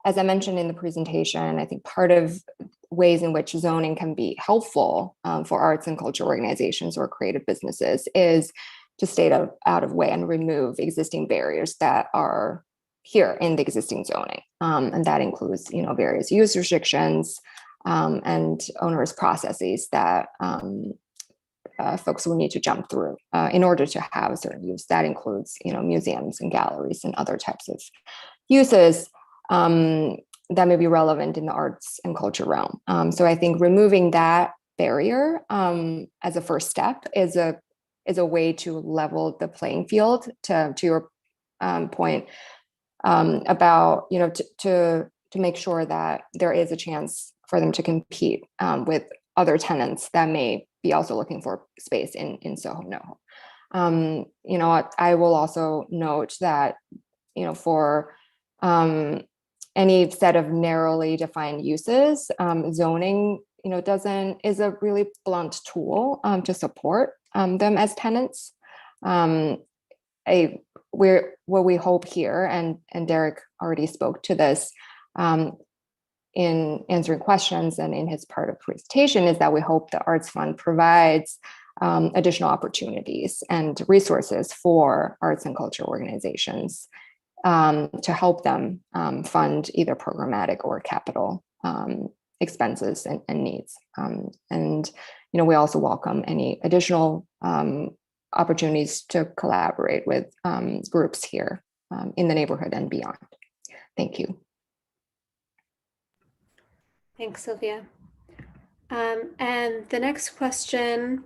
as I mentioned in the presentation, I think part of ways in which zoning can be helpful for arts and culture organizations or creative businesses is to stay out of way and remove existing barriers that are here in the existing zoning. And that includes, various use restrictions and onerous processes that folks will need to jump through in order to have a certain use. That includes, museums and galleries and other types of uses that may be relevant in the arts and culture realm. So I think removing that barrier as a first step is a way to level the playing field. To your point about to make sure that there is a chance for them to compete with other tenants that may be also looking for space in SoHo, NoHo. I will also note that for any set of narrowly defined uses, zoning is a really blunt tool to support them as tenants. What we hope here, and Derek already spoke to this in answering questions and in his part of the presentation, is that we hope the Arts Fund provides additional opportunities and resources for arts and culture organizations to help them fund either programmatic or capital expenses and needs. And we also welcome any additional opportunities to collaborate with groups here in the neighborhood and beyond. Thank you. Thanks, Sylvia. And the next question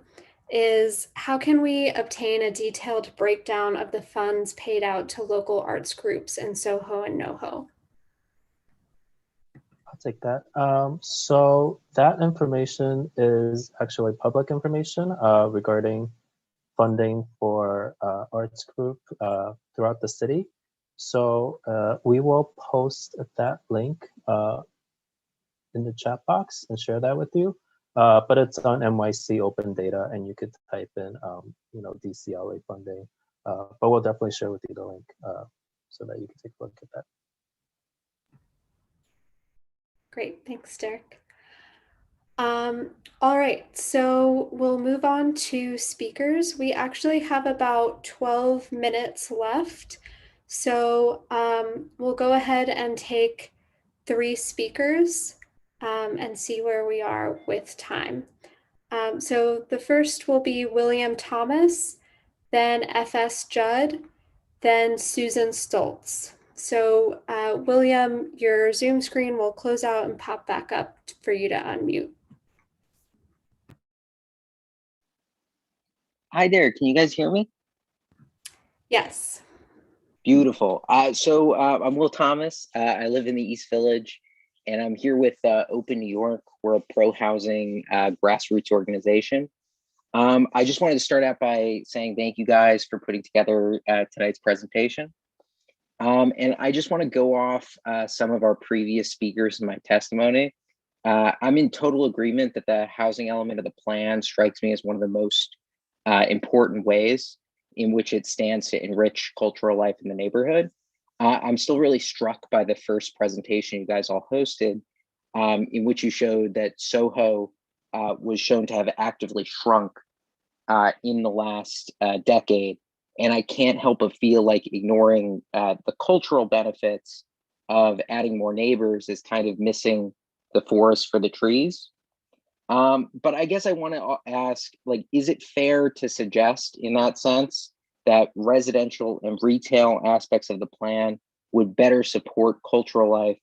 is, how can we obtain a detailed breakdown of the funds paid out to local arts groups in SoHo and NoHo? I'll take that. So that information is actually public information regarding funding for arts group throughout the city. So we will post that link in the chat box and share that with you. But it's on NYC Open Data, and you could type in, DCLA funding. But we'll definitely share with you the link so that you can take a look at that. Great, thanks, Derek. All right, so we'll move on to speakers. We actually have about 12 minutes left. So we'll go ahead and take 3 speakers and see where we are with time. So the first will be William Thomas, then FS Judd, then Susan Stoltz. So William, your Zoom screen will close out and pop back up for you to unmute. Hi there, can you guys hear me? Yes. Beautiful. So I'm Will Thomas. I live in the East Village, and I'm here with Open New York. We're a pro-housing grassroots organization. I just wanted to start out by saying thank you guys for putting together tonight's presentation. And I just want to go off some of our previous speakers in my testimony. I'm in total agreement that the housing element of the plan strikes me as one of the most important ways in which it stands to enrich cultural life in the neighborhood. I'm still really struck by the first presentation you guys all hosted, in which you showed that SoHo was shown to have actively shrunk in the last decade. And I can't help but feel like ignoring the cultural benefits of adding more neighbors is kind of missing the forest for the trees. But I guess I want to ask, like, is it fair to suggest in that sense that residential and retail aspects of the plan would better support cultural life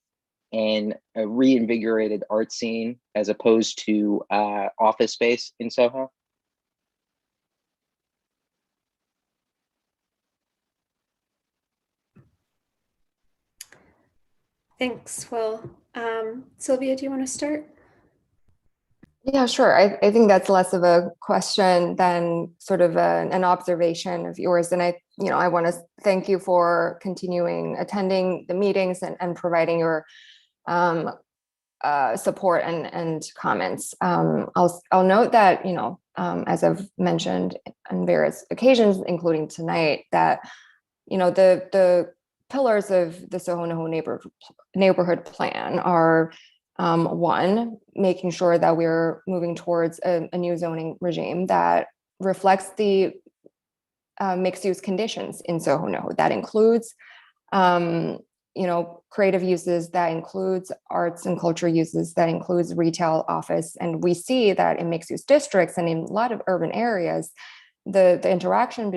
and a reinvigorated art scene as opposed to office space in SoHo? Thanks, Will. Sylvia, do you want to start? Yeah, sure. I think that's less of a question than sort of an observation of yours. And I want to thank you for continuing attending the meetings and providing your support and comments. I'll note that, as I've mentioned on various occasions, including tonight, that, the pillars of the SoHo NoHo neighborhood plan are one, making sure that we're moving towards a new zoning regime that reflects the mixed use conditions in SoHo NoHo. That includes, creative uses, that includes arts and culture uses, that includes retail, office. And we see that in mixed use districts and in a lot of urban areas, the interaction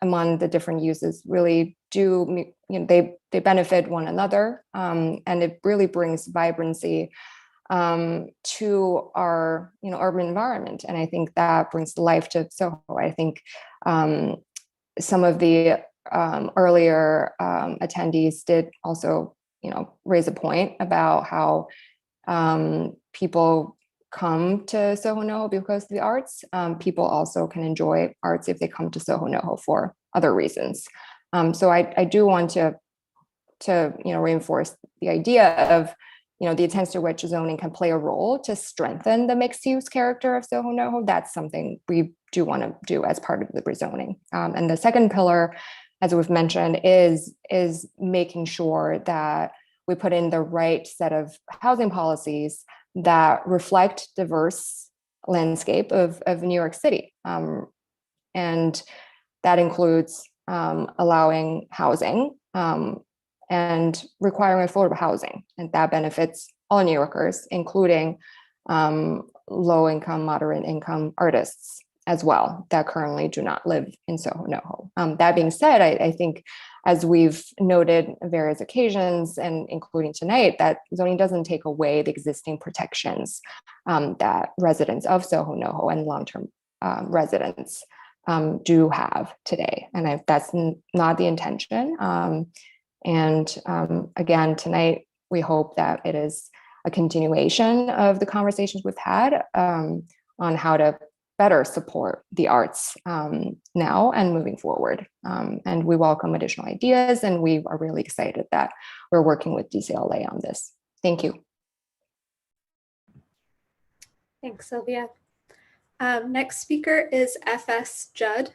among the different uses really do, they benefit one another, and it really brings vibrancy to our urban environment. And I think that brings life to SoHo. I think some of the earlier attendees did also raise a point about how people come to SoHo NoHo because of the arts. People also can enjoy arts if they come to SoHo NoHo for other reasons. So I do want to reinforce the idea of the extent to which zoning can play a role to strengthen the mixed use character of SoHo NoHo. That's something we do want to do as part of the rezoning. And the second pillar, as we've mentioned, is making sure that we put in the right set of housing policies that reflect diverse landscape of New York City. And that includes allowing housing and requiring affordable housing. And that benefits all New Yorkers, including low-income, moderate-income artists as well that currently do not live in SoHo NoHo. That being said, I think, as we've noted on various occasions, and including tonight, that zoning doesn't take away the existing protections that residents of SoHo NoHo and long-term residents do have today. And that's not the intention. And again, tonight, we hope that it is a continuation of the conversations we've had on how to better support the arts now and moving forward. And we welcome additional ideas, and we are really excited that we're working with DCLA on this. Thank you. Thanks, Sylvia. Next speaker is FS Judd.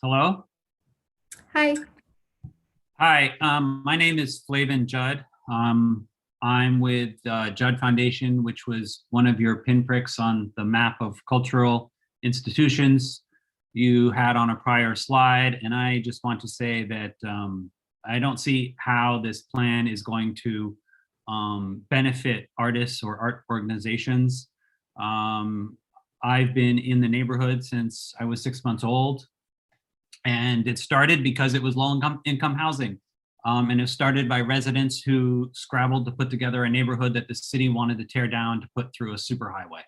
Hello. Hi. Hi, my name is Flavin Judd. I'm with Judd Foundation, which was one of your pinpricks on the map of cultural institutions you had on a prior slide. And I just want to say that I don't see how this plan is going to benefit artists or art organizations. I've been in the neighborhood since I was 6 months old. And it started because it was low income housing. And it was started by residents who scrabbled to put together a neighborhood that the city wanted to tear down to put through a superhighway.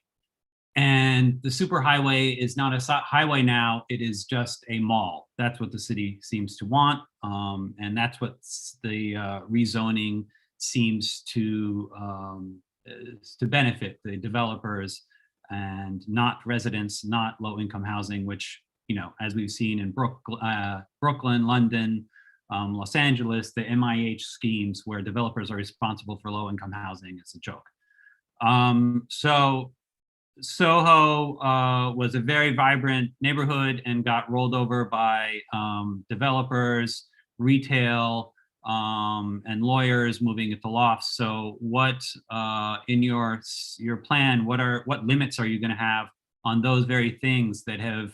And the superhighway is not a highway now, it is just a mall. That's what the city seems to want. And that's what the rezoning seems to benefit the developers and not residents, not low-income housing, which, you know, as we've seen in Brooklyn, London, Los Angeles, the MIH schemes where developers are responsible for low-income housing, it's a joke. So SoHo was a very vibrant neighborhood and got rolled over by developers, retail, and lawyers moving into lofts. So what in your plan, what limits are you going to have on those very things that have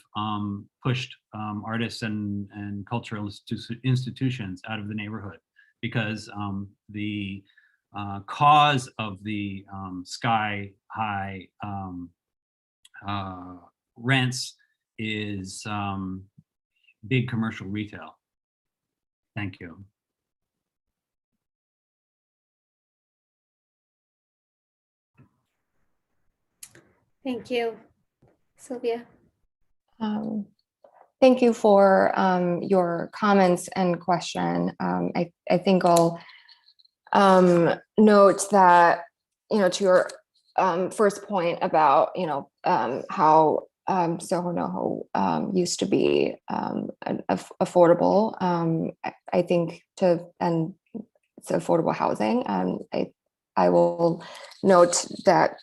pushed artists and cultural institutions out of the neighborhood? Because the cause of the sky high rents is big commercial retail. Thank you. Thank you. Sylvia. Thank you for your comments and question. I think I'll note that, you know, to your first point about, you know, how SoHo NoHo used to be affordable. I think and it's affordable housing. I will note that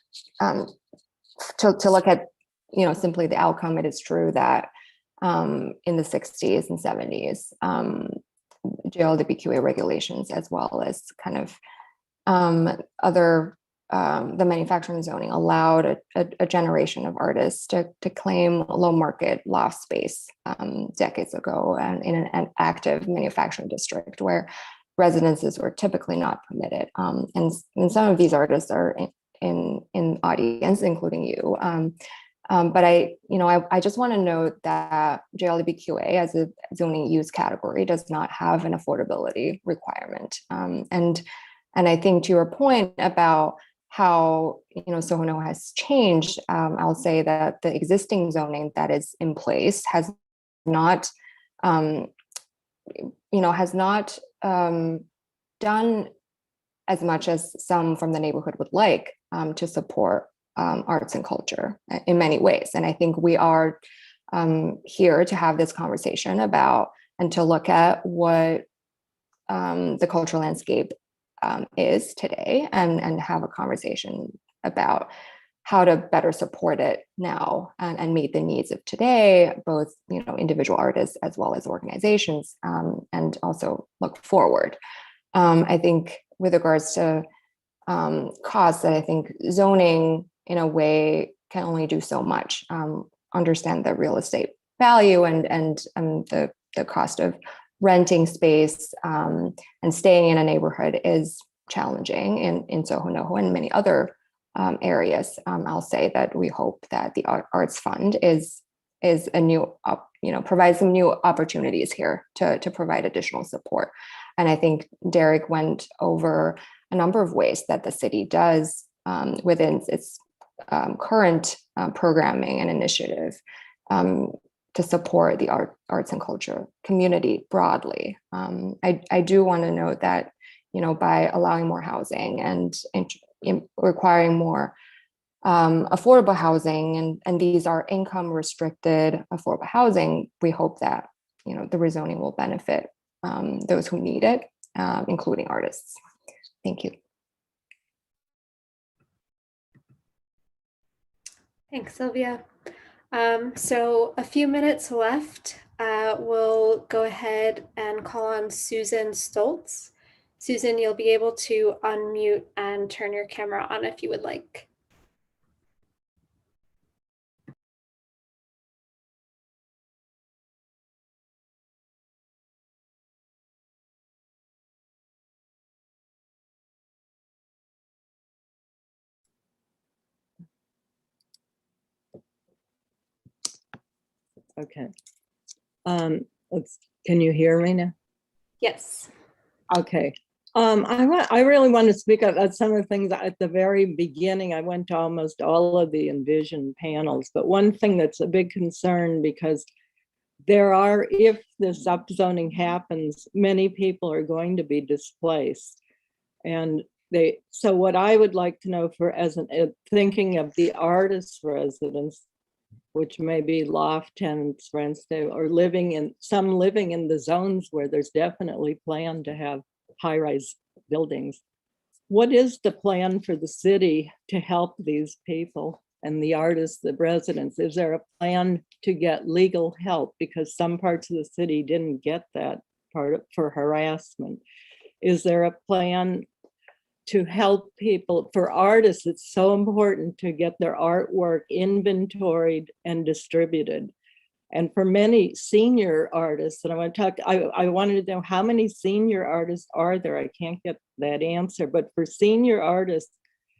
to look at, you know, simply the outcome, it is true that in the 60s and 70s, JLWQA regulations, as well as kind of the manufacturing zoning, allowed a generation of artists to claim low market loft space decades ago, and in an active manufacturing district where residences were typically not permitted. And some of these artists are in audience, including you. But I just want to note that JLWQA as a zoning use category does not have an affordability requirement. And I think to your point about how, you know, SoHo NoHo has changed, I'll say that the existing zoning that is in place has not, done as much as some from the neighborhood would like to support arts and culture in many ways. And I think we are here to have this conversation about and to look at what the cultural landscape is today, and have a conversation about how to better support it now and meet the needs of today, both, you know, individual artists as well as organizations, and also look forward. I think with regards to costs, that I think zoning in a way can only do so much. Understand the real estate value and the cost of renting space and staying in a neighborhood is challenging in SoHo NoHo and many other areas. I'll say that we hope that the Arts Fund is a new, provides some new opportunities here to provide additional support. And I think Derek went over a number of ways that the city does within its current programming and initiative to support the arts and culture community broadly. I do want to note that, you know, by allowing more housing and requiring more affordable housing, and these are income restricted affordable housing, we hope that, you know, the rezoning will benefit those who need it, including artists. Thank you. Thanks, Sylvia. So a few minutes left. We'll go ahead and call on Susan Stoltz. Susan, you'll be able to unmute and turn your camera on if you would like. Okay. Can you hear me now? Yes. Okay. I really want to speak about some of the things at the very beginning. I went to almost all of the Envision panels, but one thing that's a big concern, because there are, if this upzoning happens, many people are going to be displaced. And so what I would like to know, for as thinking of the artist residents, which may be loft tenants, rents, or living in the zones where there's definitely planned to have high-rise buildings. What is the plan for the city to help these people and the artists, the residents? Is there a plan to get legal help? Because some parts of the city didn't get that part for harassment. Is there a plan to help people? For artists, it's so important to get their artwork inventoried and distributed. And for many senior artists, and I wanted to know, how many senior artists are there? I can't get that answer, but for senior artists,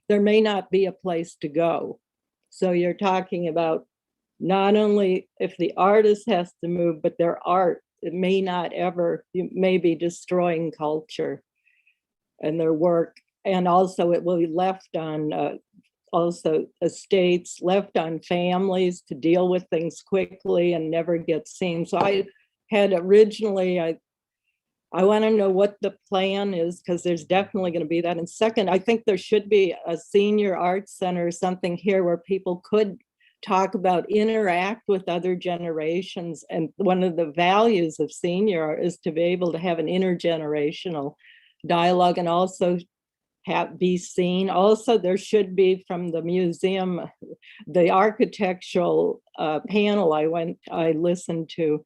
there may not be a place to go. So you're talking about not only if the artist has to move, but their art, it may not ever, you may be destroying culture and their work. And also it will be left on also estates, left on families to deal with things quickly and never get seen. So I had originally, I want to know what the plan is, because there's definitely going to be that. And second, I think there should be a senior arts center or something here where people could talk about, interact with other generations. And one of the values of senior is to be able to have an intergenerational dialogue and also be seen. Also, there should be, from the museum, the architectural panel I listened to,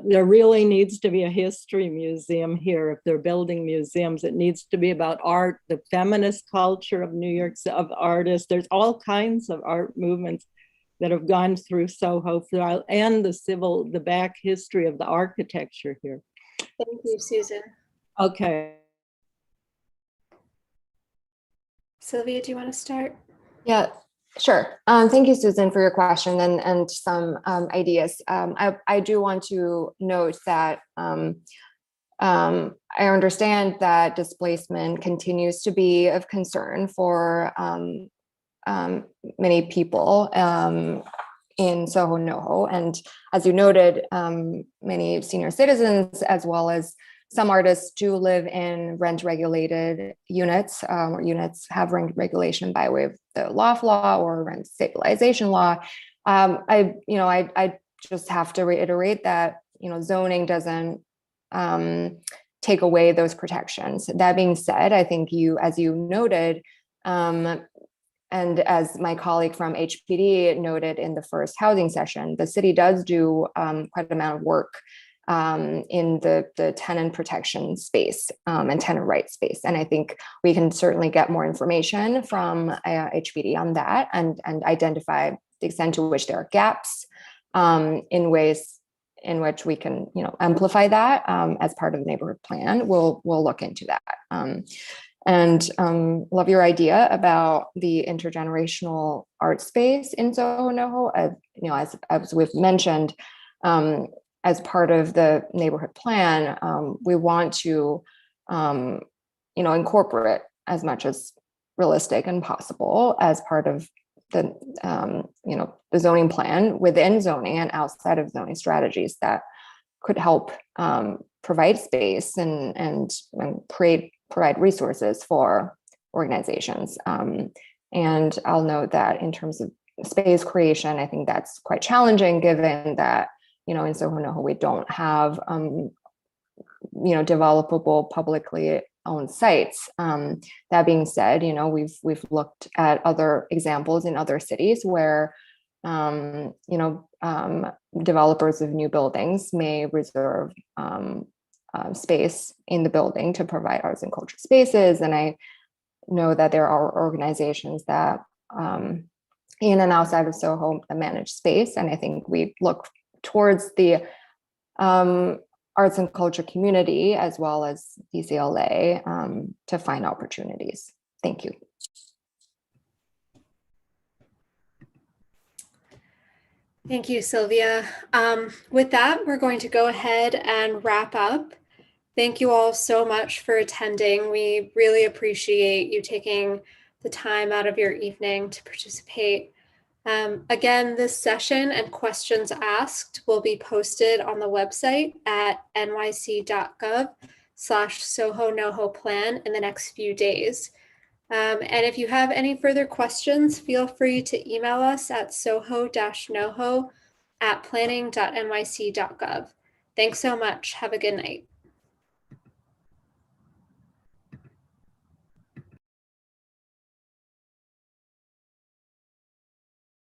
there really needs to be a history museum here. If they're building museums, it needs to be about art, the feminist culture of New York, of artists. There's all kinds of art movements that have gone through SoHo and the back history of the architecture here. Thank you, Susan. Okay. Sylvia, do you want to start? Yeah, sure. Thank you, Susan, for your question and some ideas. I do want to note that I understand that displacement continues to be of concern for many people in SoHo, NoHo. And as you noted, many senior citizens, as well as some artists, do live in rent-regulated units, or units have rent regulation by way of the loft law or rent stabilization law. I just have to reiterate that zoning doesn't take away those protections. That being said, I think as you noted, and as my colleague from HPD noted in the first housing session, the city does do quite an amount of work in the tenant protection space and tenant rights space. And I think we can certainly get more information from HPD on that and identify the extent to which there are gaps in ways in which we can amplify that as part of the neighborhood plan. We'll look into that. And love your idea about the intergenerational art space in SoHo, NoHo. As we've mentioned, as part of the neighborhood plan, we want to, incorporate as much as realistic and possible as part of the, the zoning plan, within zoning and outside of zoning strategies that could help provide space and provide resources for organizations. And I'll note that in terms of space creation, I think that's quite challenging, given that in SoHo, NoHo, we don't have, developable publicly owned sites. That being said, we've looked at other examples in other cities where, developers of new buildings may reserve space in the building to provide arts and culture spaces. And I know that there are organizations that in and outside of SoHo that manage space. And I think we look towards the arts and culture community as well as DCLA to find opportunities. Thank you. Thank you, Sylvia. With that, we're going to go ahead and wrap up. Thank you all so much for attending. We really appreciate you taking the time out of your evening to participate. Again, this session and questions asked will be posted on the website at nyc.gov/SoHo NoHo plan in the next few days. And if you have any further questions, feel free to email us at soho-noho@planning.nyc.gov. Thanks so much. Have a good night.